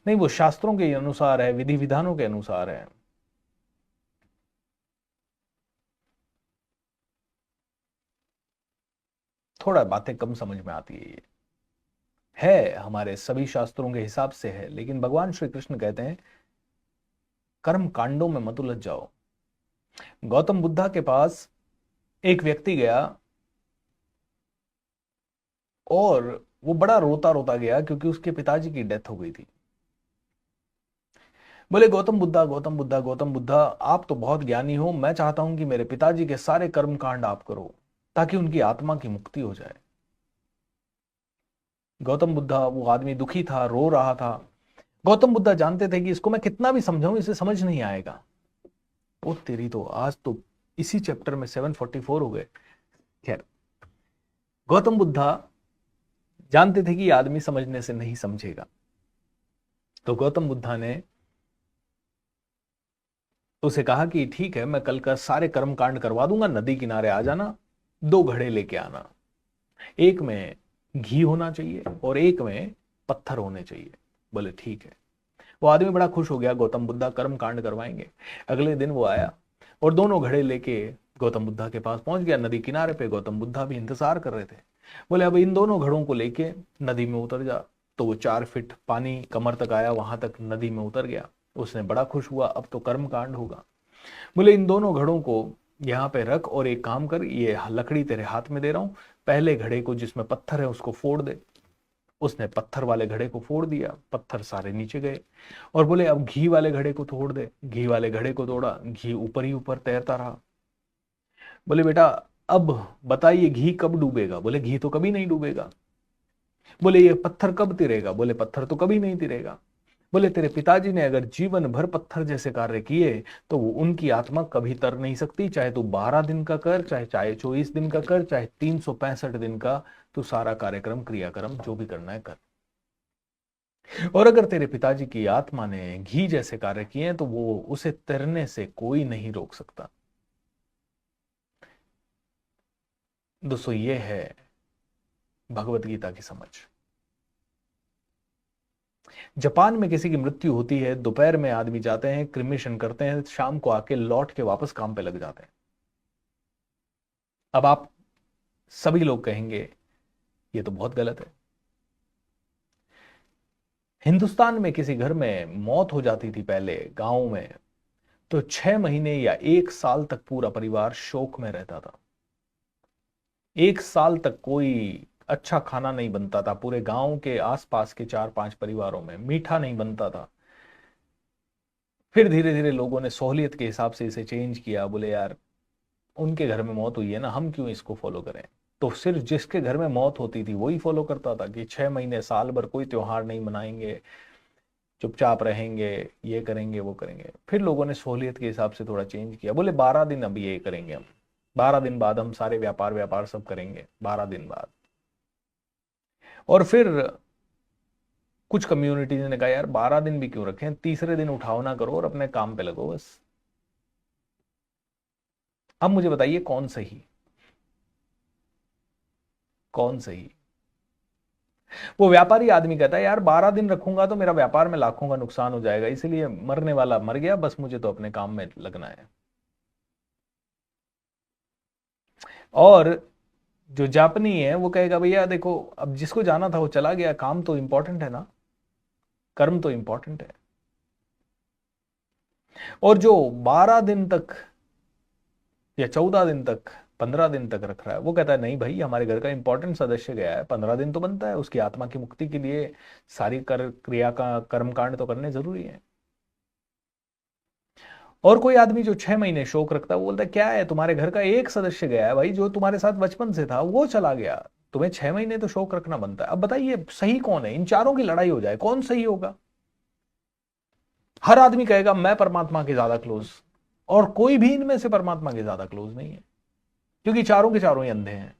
नहीं, वो शास्त्रों के अनुसार है, विधि विधानों के अनुसार है। थोड़ा बातें कम समझ में आती है, ये है हमारे सभी शास्त्रों के हिसाब से है, लेकिन भगवान श्री कृष्ण कहते हैं कर्म कांडों में मत उलझ जाओ। गौतम बुद्धा के पास एक व्यक्ति गया और वो बड़ा रोता रोता गया क्योंकि उसके पिताजी की डेथ हो गई थी। बोले गौतम बुद्धा, गौतम बुद्धा, गौतम बुद्धा, आप तो बहुत ज्ञानी हो, मैं चाहता हूं कि मेरे पिताजी के सारे कर्म कांड आप करो ताकि उनकी आत्मा की मुक्ति हो जाए। गौतम बुद्धा, वो आदमी दुखी था, रो रहा था। गौतम बुद्धा जानते थे कि इसको मैं कितना भी समझाऊं इसे समझ नहीं आएगा। ओ तेरी तो, आज तो इसी चैप्टर में 744 हो गए। खैर, गौतम बुद्धा जानते थे कि ये आदमी समझने से नहीं समझेगा, तो गौतम बुद्धा ने उसे कहा कि ठीक है, मैं कल का सारे कर्म कांड करवा दूंगा, नदी किनारे आ जाना, 2 घड़े लेके आना, एक में घी होना चाहिए और एक में पत्थर होने चाहिए। बोले ठीक है। वो आदमी बड़ा खुश हो गया, गौतम बुद्धा कर्म कांड करवाएंगे। अगले दिन वो आया और दोनों घड़े लेके गौतम बुद्धा के पास पहुंच गया। नदी किनारे पे गौतम बुद्धा भी इंतजार कर रहे थे। बोले अब इन दोनों घड़ों को लेके नदी में उतर जा। तो वो 4 फीट पानी कमर तक आया, वहां तक नदी में उतर गया। उसने बड़ा खुश हुआ, अब तो कर्म कांड होगा। बोले इन दोनों घड़ों को यहाँ पे रख और एक काम कर, ये लकड़ी तेरे हाथ में दे रहा हूं, पहले घड़े को जिसमें पत्थर है उसको फोड़ दे। उसने पत्थर वाले घड़े को फोड़ दिया, पत्थर सारे नीचे गए। और बोले अब घी वाले घड़े को तोड़ दे। घी वाले घड़े को तोड़ा, घी ऊपर ही ऊपर तैरता रहा। बोले बेटा अब बताइए घी कब डूबेगा? बोले घी तो कभी नहीं डूबेगा। बोले ये पत्थर कब तिरेगा? बोले पत्थर तो कभी नहीं तिरेगा। बोले तेरे पिताजी ने अगर जीवन भर पत्थर जैसे कार्य किए तो वो उनकी आत्मा कभी तर नहीं सकती, चाहे तू 12 दिन का कर, चाहे चाहे 24 दिन का कर, चाहे 365 दिन का तू सारा कार्यक्रम क्रियाक्रम जो भी करना है कर। और अगर तेरे पिताजी की आत्मा ने घी जैसे कार्य किए हैं तो वो उसे तैरने से कोई नहीं रोक सकता। दोस्तों ये है भगवत गीता की समझ। जापान में किसी की मृत्यु होती है, दोपहर में आदमी जाते हैं, क्रिमेशन करते हैं, शाम को आके लौट के वापस काम पे लग जाते हैं। अब आप सभी लोग कहेंगे ये तो बहुत गलत है। हिंदुस्तान में किसी घर में मौत हो जाती थी पहले गांव में, तो 6 महीने या 1 साल तक पूरा परिवार शोक में रहता था। 1 साल तक कोई अच्छा खाना नहीं बनता था। पूरे गांव के आसपास के 4-5 परिवारों में मीठा नहीं बनता था। फिर धीरे धीरे लोगों ने सहूलियत के हिसाब से इसे चेंज किया। बोले यार उनके घर में मौत हुई है ना, हम क्यों इसको फॉलो करें? तो सिर्फ जिसके घर में मौत होती थी वही फॉलो करता था कि 6 महीने साल भर कोई त्योहार नहीं मनाएंगे, चुपचाप रहेंगे, ये करेंगे वो करेंगे। फिर लोगों ने सहूलियत के हिसाब से थोड़ा चेंज किया। बोले 12 दिन अब ये करेंगे हम, 12 दिन बाद हम सारे व्यापार व्यापार सब करेंगे 12 दिन बाद। और फिर कुछ कम्युनिटीज ने कहा यार 12 दिन भी क्यों रखें, तीसरे दिन उठाओ ना करो और अपने काम पे लगो बस। अब मुझे बताइए कौन सही, कौन सही? वो व्यापारी आदमी कहता है यार 12 दिन रखूंगा तो मेरा व्यापार में लाखों का नुकसान हो जाएगा, इसलिए मरने वाला मर गया, बस मुझे तो अपने काम में लगना है। और जो जापानी है वो कहेगा भैया देखो अब जिसको जाना था वो चला गया, काम तो इंपॉर्टेंट है ना, कर्म तो इंपॉर्टेंट है। और जो 12 दिन तक या 14 दिन तक, 15 दिन तक रख रहा है, वो कहता है नहीं भाई हमारे घर का इंपॉर्टेंट सदस्य गया है, 15 दिन तो बनता है, उसकी आत्मा की मुक्ति के लिए सारी क्रिया का कर्मकांड तो करने जरूरी है। और कोई आदमी जो 6 महीने शोक रखता है वो बोलता है क्या है, तुम्हारे घर का एक सदस्य गया है भाई, जो तुम्हारे साथ बचपन से था वो चला गया, तुम्हें 6 महीने तो शोक रखना बनता है। अब बताइए सही कौन है? इन चारों की लड़ाई हो जाए, कौन सही होगा? हर आदमी कहेगा मैं परमात्मा के ज्यादा क्लोज, और कोई भी इनमें से परमात्मा के ज्यादा क्लोज नहीं है, क्योंकि चारों के चारों ही अंधे हैं।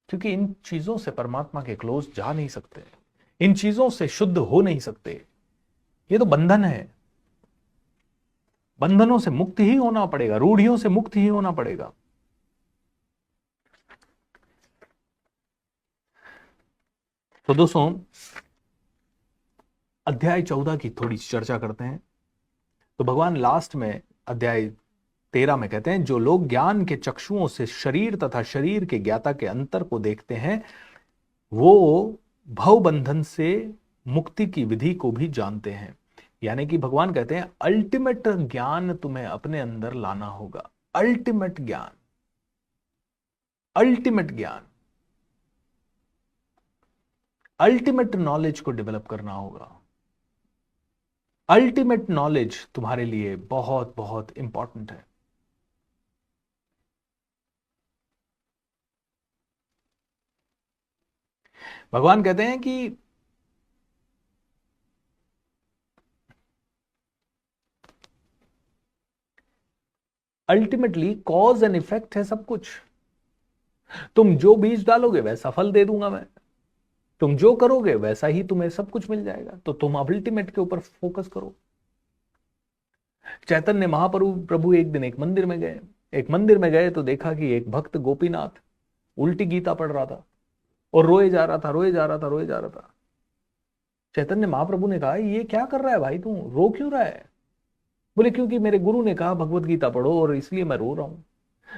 क्योंकि इन चीजों से परमात्मा के क्लोज जा नहीं सकते, इन चीजों से शुद्ध हो नहीं सकते। ये तो बंधन है, बंधनों से मुक्त ही होना पड़ेगा, रूढ़ियों से मुक्त ही होना पड़ेगा। तो दोस्तों अध्याय 14 की थोड़ी चर्चा करते हैं। तो भगवान लास्ट में अध्याय 13 में कहते हैं जो लोग ज्ञान के चक्षुओं से शरीर तथा शरीर के ज्ञाता के अंतर को देखते हैं वो भव बंधन से मुक्ति की विधि को भी जानते हैं। यानी कि भगवान कहते हैं अल्टीमेट ज्ञान तुम्हें अपने अंदर लाना होगा। अल्टीमेट ज्ञान, अल्टीमेट ज्ञान, अल्टीमेट नॉलेज को डेवलप करना होगा। अल्टीमेट नॉलेज तुम्हारे लिए बहुत बहुत इंपॉर्टेंट है। भगवान कहते हैं कि अल्टीमेटली कॉज एंड इफेक्ट है सब कुछ। तुम जो बीज डालोगे वैसा फल दे दूंगा मैं, तुम जो करोगे वैसा ही तुम्हें सब कुछ मिल जाएगा। तो तुम अल्टीमेट के ऊपर फोकस करो। चैतन्य महाप्रभु प्रभु एक दिन एक मंदिर में गए तो देखा कि एक भक्त गोपीनाथ उल्टी गीता पढ़ रहा था और रोए जा रहा था। चैतन्य महाप्रभु ने कहा, ये क्या कर रहा है भाई, तू रो क्यों रहा है? बोले, क्योंकि मेरे गुरु ने कहा भगवत गीता पढ़ो और इसलिए मैं रो रहा हूं।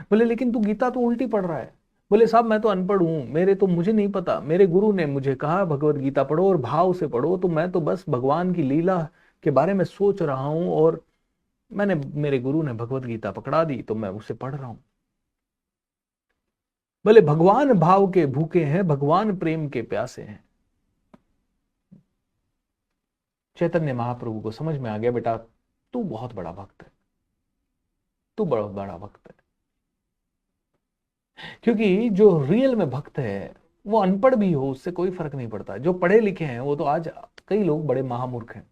बोले, लेकिन तू गीता तो उल्टी पढ़ रहा है। बोले, साहब मैं तो अनपढ़ हूं, मुझे नहीं पता, मेरे गुरु ने मुझे कहा भगवत गीता पढ़ो और भाव से पढ़ो, तो मैं तो बस भगवान की लीला के बारे में सोच रहा हूं और मेरे गुरु ने भगवत गीता पकड़ा दी तो मैं उसे पढ़ रहा हूं। बोले, भगवान भाव के भूखे हैं, भगवान प्रेम के प्यासे हैं। चैतन्य महाप्रभु को समझ में आ गया, बेटा तू बहुत बड़ा भक्त है, तू बहुत बड़ा भक्त है। क्योंकि जो रियल में भक्त है वो अनपढ़ भी हो उससे कोई फर्क नहीं पड़ता। जो पढ़े लिखे हैं वो तो आज कई लोग बड़े महामूर्ख हैं।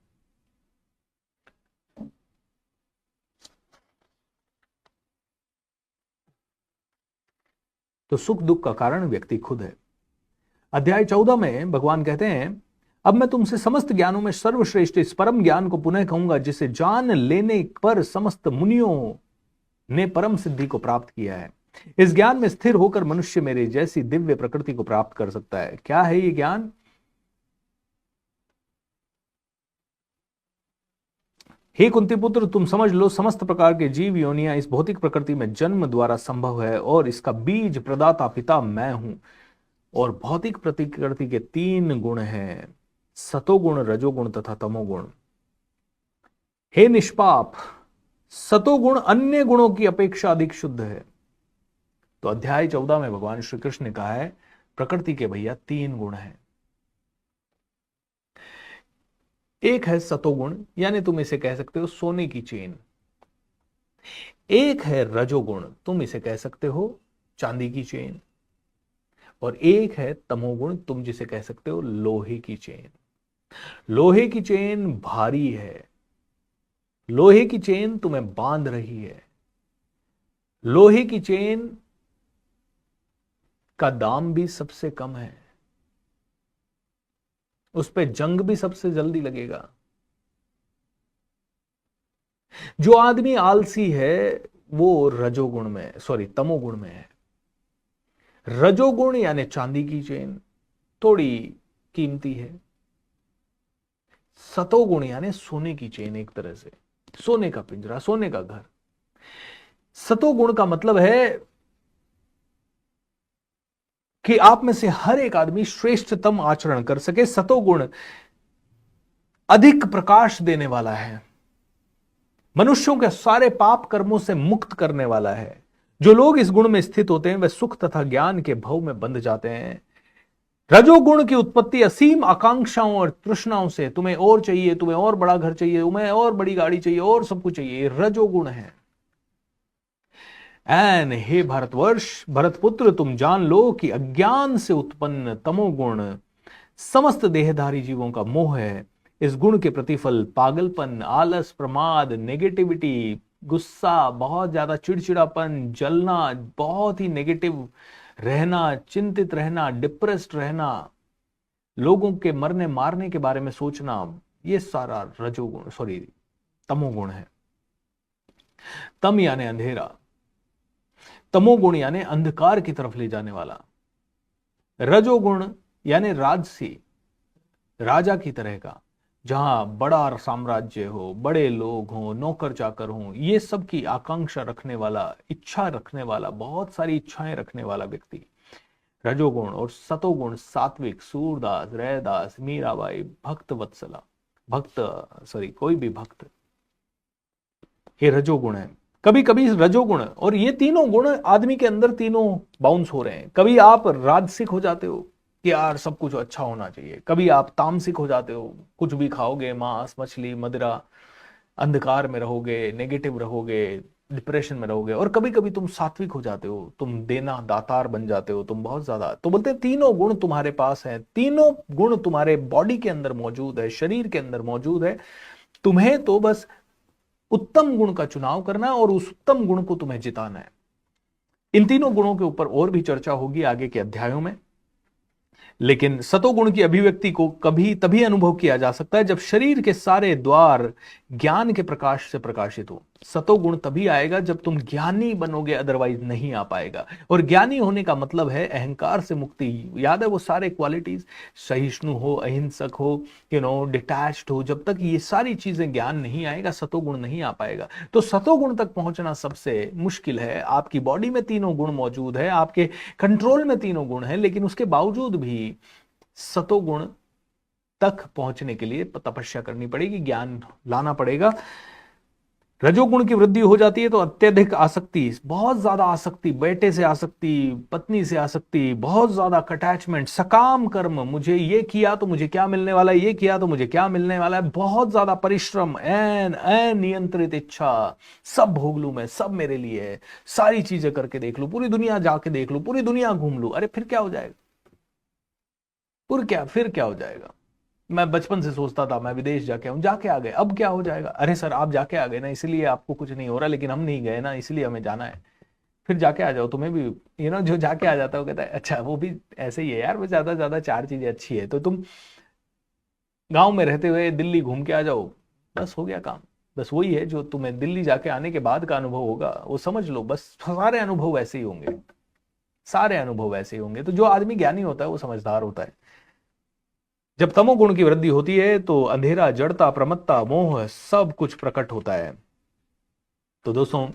तो सुख दुख का कारण व्यक्ति खुद है। अध्याय 14 में भगवान कहते हैं, अब मैं तुमसे समस्त ज्ञानों में सर्वश्रेष्ठ इस परम ज्ञान को पुनः कहूंगा जिसे जान लेने पर समस्त मुनियों ने परम सिद्धि को प्राप्त किया है। इस ज्ञान में स्थिर होकर मनुष्य मेरे जैसी दिव्य प्रकृति को प्राप्त कर सकता है। क्या है ये ज्ञान? हे कुंती पुत्र, तुम समझ लो, समस्त प्रकार के जीव योनियां इस भौतिक प्रकृति में जन्म द्वारा संभव है और इसका बीज प्रदाता पिता मैं हूं। और भौतिक प्रकृति के 3 गुण हैं, सतोगुण, रजोगुण तथा तमोगुण। हे निष्पाप, सतोगुण अन्य गुणों की अपेक्षा अधिक शुद्ध है। तो अध्याय 14 में भगवान श्री कृष्ण ने कहा है प्रकृति के भैया 3 गुण हैं। एक है सतोगुण, यानी तुम इसे कह सकते हो सोने की चेन। एक है रजोगुण, तुम इसे कह सकते हो चांदी की चेन। और एक है तमोगुण, तुम जिसे कह सकते हो लोहे की चेन। लोहे की चेन भारी है, लोहे की चेन तुम्हें बांध रही है, लोहे की चेन का दाम भी सबसे कम है, उस पे जंग भी सबसे जल्दी लगेगा। जो आदमी आलसी है वो रजोगुण में, तमोगुण में है। रजोगुण यानी चांदी की चेन थोड़ी कीमती है। सतोगुण यानी सोने की चेन, एक तरह से सोने का पिंजरा, सोने का घर। सतोगुण का मतलब है कि आप में से हर एक आदमी श्रेष्ठतम आचरण कर सके। सतोगुण अधिक प्रकाश देने वाला है, मनुष्यों के सारे पाप कर्मों से मुक्त करने वाला है। जो लोग इस गुण में स्थित होते हैं वे सुख तथा ज्ञान के भव में बंध जाते हैं। रजोगुण की उत्पत्ति असीम आकांक्षाओं और तृष्णाओं से, तुम्हें और चाहिए, तुम्हें और बड़ा घर चाहिए, तुम्हें और बड़ी गाड़ी चाहिए, और सब कुछ चाहिए, रजोगुण है। हे भारतवर्ष, भरतपुत्र, तुम जान लो कि अज्ञान से उत्पन्न तमोगुण समस्त देहधारी जीवों का मोह है। इस गुण के प्रतिफल पागलपन, आलस, प्रमाद, नेगेटिविटी, गुस्सा, बहुत ज्यादा चिड़चिड़ापन, जलना, बहुत ही नेगेटिव रहना, चिंतित रहना, डिप्रेस्ड रहना, लोगों के मरने मारने के बारे में सोचना, ये सारा रजोगुण तमोगुण है। तम यानी अंधेरा, तमोगुण यानी अंधकार की तरफ ले जाने वाला, रजोगुण यानी राजसी, राजा की तरह का, जहां बड़ा साम्राज्य हो, बड़े लोग हों, नौकर चाकर हों, ये सब की आकांक्षा रखने वाला, इच्छा रखने वाला, बहुत सारी इच्छाएं रखने वाला व्यक्ति रजोगुण। और सतोगुण सात्विक, सूरदास, रैदास, मीराबाई, भक्त वत्सला, कोई भी भक्त, ये रजोगुण है। कभी कभी रजोगुण, और ये तीनों गुण आदमी के अंदर तीनों बाउंस हो रहे हैं। कभी आप राजसिक हो जाते हो, कि यार सब कुछ अच्छा होना चाहिए। कभी आप तामसिक हो जाते हो, कुछ भी खाओगे, मांस मछली मदिरा, अंधकार में रहोगे, नेगेटिव रहोगे, डिप्रेशन में रहोगे। और कभी कभी तुम सात्विक हो जाते हो, तुम देना दातार बन जाते हो, तुम बहुत ज्यादा। तो बोलते हैं तीनों गुण तुम्हारे पास है, तीनों गुण तुम्हारे बॉडी के अंदर मौजूद है, शरीर के अंदर मौजूद है। तुम्हें तो बस उत्तम गुण का चुनाव करना है और उस उत्तम गुण को तुम्हें जिताना है। इन तीनों गुणों के ऊपर और भी चर्चा होगी आगे के अध्यायों में। लेकिन सतोगुण की अभिव्यक्ति को कभी तभी अनुभव किया जा सकता है जब शरीर के सारे द्वार ज्ञान के प्रकाश से प्रकाशित हो। सतोगुण तभी आएगा जब तुम ज्ञानी बनोगे, अदरवाइज नहीं आ पाएगा। और ज्ञानी होने का मतलब है अहंकार से मुक्ति। याद है वो सारे क्वालिटीज, सहिष्णु हो, अहिंसक हो, डिटैच्ड हो। जब तक ये सारी चीजें ज्ञान नहीं आएगा, सतोगुण नहीं आ पाएगा। तो सतोगुण तक पहुंचना सबसे मुश्किल है। आपकी बॉडी में तीनों गुण मौजूद है, आपके कंट्रोल में तीनों गुण है, लेकिन उसके बावजूद भी सतोगुण तक पहुंचने के लिए तपस्या करनी पड़ेगी, ज्ञान लाना पड़ेगा। रजोगुण की वृद्धि हो जाती है तो अत्यधिक आसक्ति, बहुत ज्यादा आसक्ति, बेटे से आसक्ति, पत्नी से आसक्ति, बहुत ज्यादा अटैचमेंट, सकाम कर्म, मुझे ये किया तो मुझे क्या मिलने वाला है, ये किया तो मुझे क्या मिलने वाला है, बहुत ज्यादा परिश्रम, अनियंत्रित इच्छा, सब भोग लूं मैं, सब मेरे लिए है, सारी चीजें करके देख लूं, पूरी दुनिया जाके देख लूं, पूरी दुनिया घूम लूं। अरे फिर क्या हो जाएगा? फिर क्या हो जाएगा? मैं बचपन से सोचता था मैं विदेश जाके आऊं, जाके आ गए, अब क्या हो जाएगा? अरे सर आप जाके आ गए ना, इसलिए आपको कुछ नहीं हो रहा, लेकिन हम नहीं गए ना, इसलिए हमें जाना है। फिर जाके आ जाओ, तुम्हें भी जो जाके आ जाता है वो कहता है अच्छा वो भी ऐसे ही है यार, वो ज्यादा ज्यादा चार चीजें अच्छी है। तो तुम गांव में रहते हुए दिल्ली घूम के आ जाओ, बस हो गया काम। बस वही है जो तुम्हें दिल्ली जाके आने के बाद का अनुभव होगा, वो समझ लो। बस सारे अनुभव वैसे ही होंगे, सारे अनुभव वैसे ही होंगे। तो जो आदमी ज्ञानी होता है वो समझदार होता है। जब तमोगुण की वृद्धि होती है तो अंधेरा, जड़ता, प्रमत्ता, मोह सब कुछ प्रकट होता है। तो दोस्तों,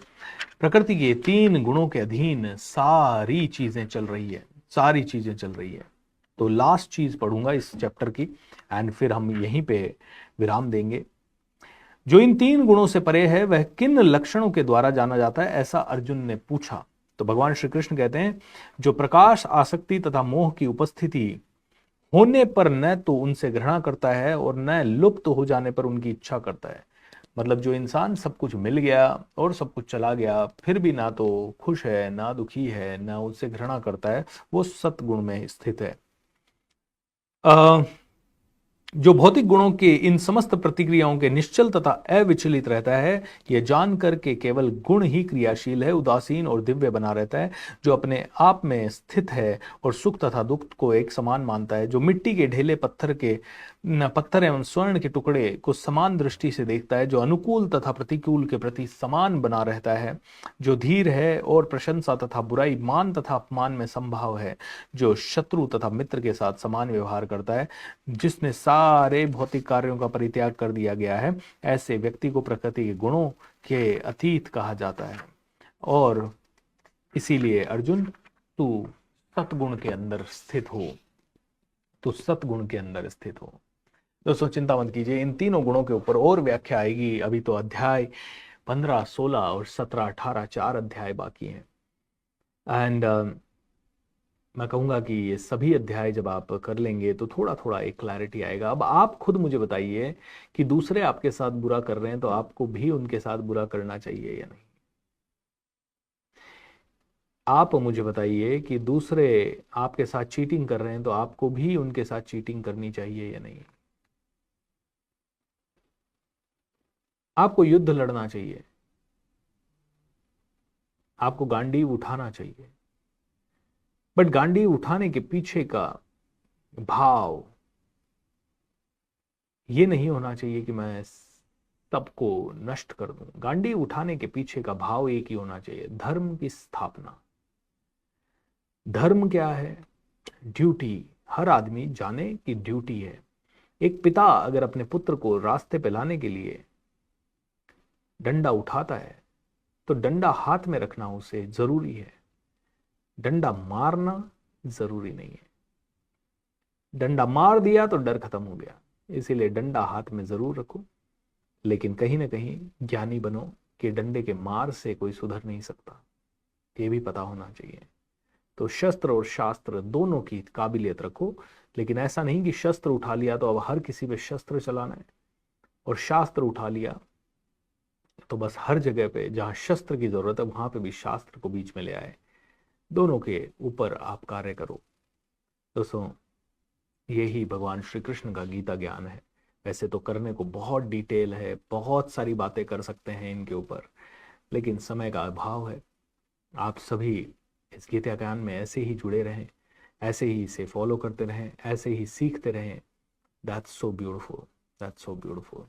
प्रकृति के तीन गुणों के अधीन सारी चीजें चल रही है, सारी चीजें चल रही है। तो लास्ट चीज पढ़ूंगा इस चैप्टर की, एंड फिर हम यहीं पे विराम देंगे। जो इन तीन गुणों से परे है वह किन लक्षणों के द्वारा जाना जाता है, ऐसा अर्जुन ने पूछा। तो भगवान श्री कृष्ण कहते हैं, जो प्रकाश, आसक्ति तथा मोह की उपस्थिति होने पर न तो उनसे घृणा करता है और न लुप्त हो जाने पर उनकी इच्छा करता है। मतलब जो इंसान सब कुछ मिल गया और सब कुछ चला गया फिर भी ना तो खुश है, ना दुखी है, ना उससे घृणा करता है, वो सतगुण में स्थित है। जो भौतिक गुणों के इन समस्त प्रतिक्रियाओं के निश्चल तथा अविचलित रहता है, यह जानकर के केवल गुण ही क्रियाशील है, उदासीन और दिव्य बना रहता है। जो अपने आप में स्थित है और सुख तथा दुख को एक समान मानता है। जो मिट्टी के ढेले, पत्थर एवं स्वर्ण के टुकड़े को समान दृष्टि से देखता है। जो अनुकूल तथा प्रतिकूल के प्रति समान बना रहता है। जो धीर है और प्रशंसा तथा बुराई, मान तथा अपमान में संभाव है। जो शत्रु तथा मित्र के साथ समान व्यवहार करता है। जिसने सारे भौतिक कार्यों का परित्याग कर दिया गया है, ऐसे व्यक्ति को प्रकृति के गुणों के अतीत कहा जाता है। और इसीलिए अर्जुन, तू सतगुण के अंदर स्थित हो, तू सतगुण के अंदर स्थित हो। दोस्तों चिंता मत कीजिए, इन तीनों गुणों के ऊपर और व्याख्या आएगी। अभी तो अध्याय 15, 16 और 17, 18 4 अध्याय बाकी हैं। एंड मैं कहूंगा कि ये सभी अध्याय जब आप कर लेंगे तो थोड़ा थोड़ा एक क्लैरिटी आएगा। अब आप खुद मुझे बताइए कि दूसरे आपके साथ बुरा कर रहे हैं तो आपको भी उनके साथ बुरा करना चाहिए या नहीं। आप मुझे बताइए कि दूसरे आपके साथ चीटिंग कर रहे हैं तो आपको भी उनके साथ चीटिंग करनी चाहिए या नहीं। आपको युद्ध लड़ना चाहिए, आपको गांडीव उठाना चाहिए, बट गांडीव उठाने के पीछे का भाव ये नहीं होना चाहिए कि मैं सबको नष्ट कर दूं। गांडीव उठाने के पीछे का भाव एक ही होना चाहिए, धर्म की स्थापना। धर्म क्या है? ड्यूटी। हर आदमी जाने की ड्यूटी है। एक पिता अगर अपने पुत्र को रास्ते पे लाने के लिए डंडा उठाता है तो डंडा हाथ में रखना उसे जरूरी है, डंडा मारना जरूरी नहीं है। डंडा मार दिया तो डर खत्म हो गया। इसीलिए डंडा हाथ में जरूर रखो, लेकिन कहीं ना कहीं ज्ञानी बनो कि डंडे के मार से कोई सुधर नहीं सकता, ये भी पता होना चाहिए। तो शस्त्र और शास्त्र दोनों की काबिलियत रखो, लेकिन ऐसा नहीं कि शस्त्र उठा लिया तो अब हर किसी पे शस्त्र चलाना है, और शास्त्र उठा लिया तो बस हर जगह पे जहां शस्त्र की जरूरत है वहां पे भी शास्त्र को बीच में ले आए। दोनों के ऊपर आप कार्य करो। दोस्तों, यही भगवान श्री कृष्ण का गीता ज्ञान है। वैसे तो करने को बहुत डिटेल है, बहुत सारी बातें कर सकते हैं इनके ऊपर, लेकिन समय का अभाव है। आप सभी इस गीता ज्ञान में ऐसे ही जुड़े रहें, ऐसे ही इसे फॉलो करते रहें, ऐसे ही सीखते रहें। That's so beautiful, that's so beautiful.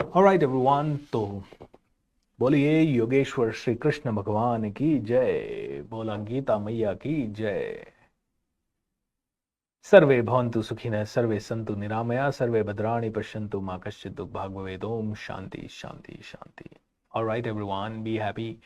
Alright everyone, तो बोलिए योगेश्वर श्री कृष्ण भगवान की जय, बोला गीता मैया की जय। सर्वे भवन्तु सुखिनः, सर्वे सन्तु निरामया, सर्वे भद्राणि पश्यन्तु मा कश्चित् दुःखभाग् भवेत्। ओम शांति शांति शांति। Alright everyone, be happy.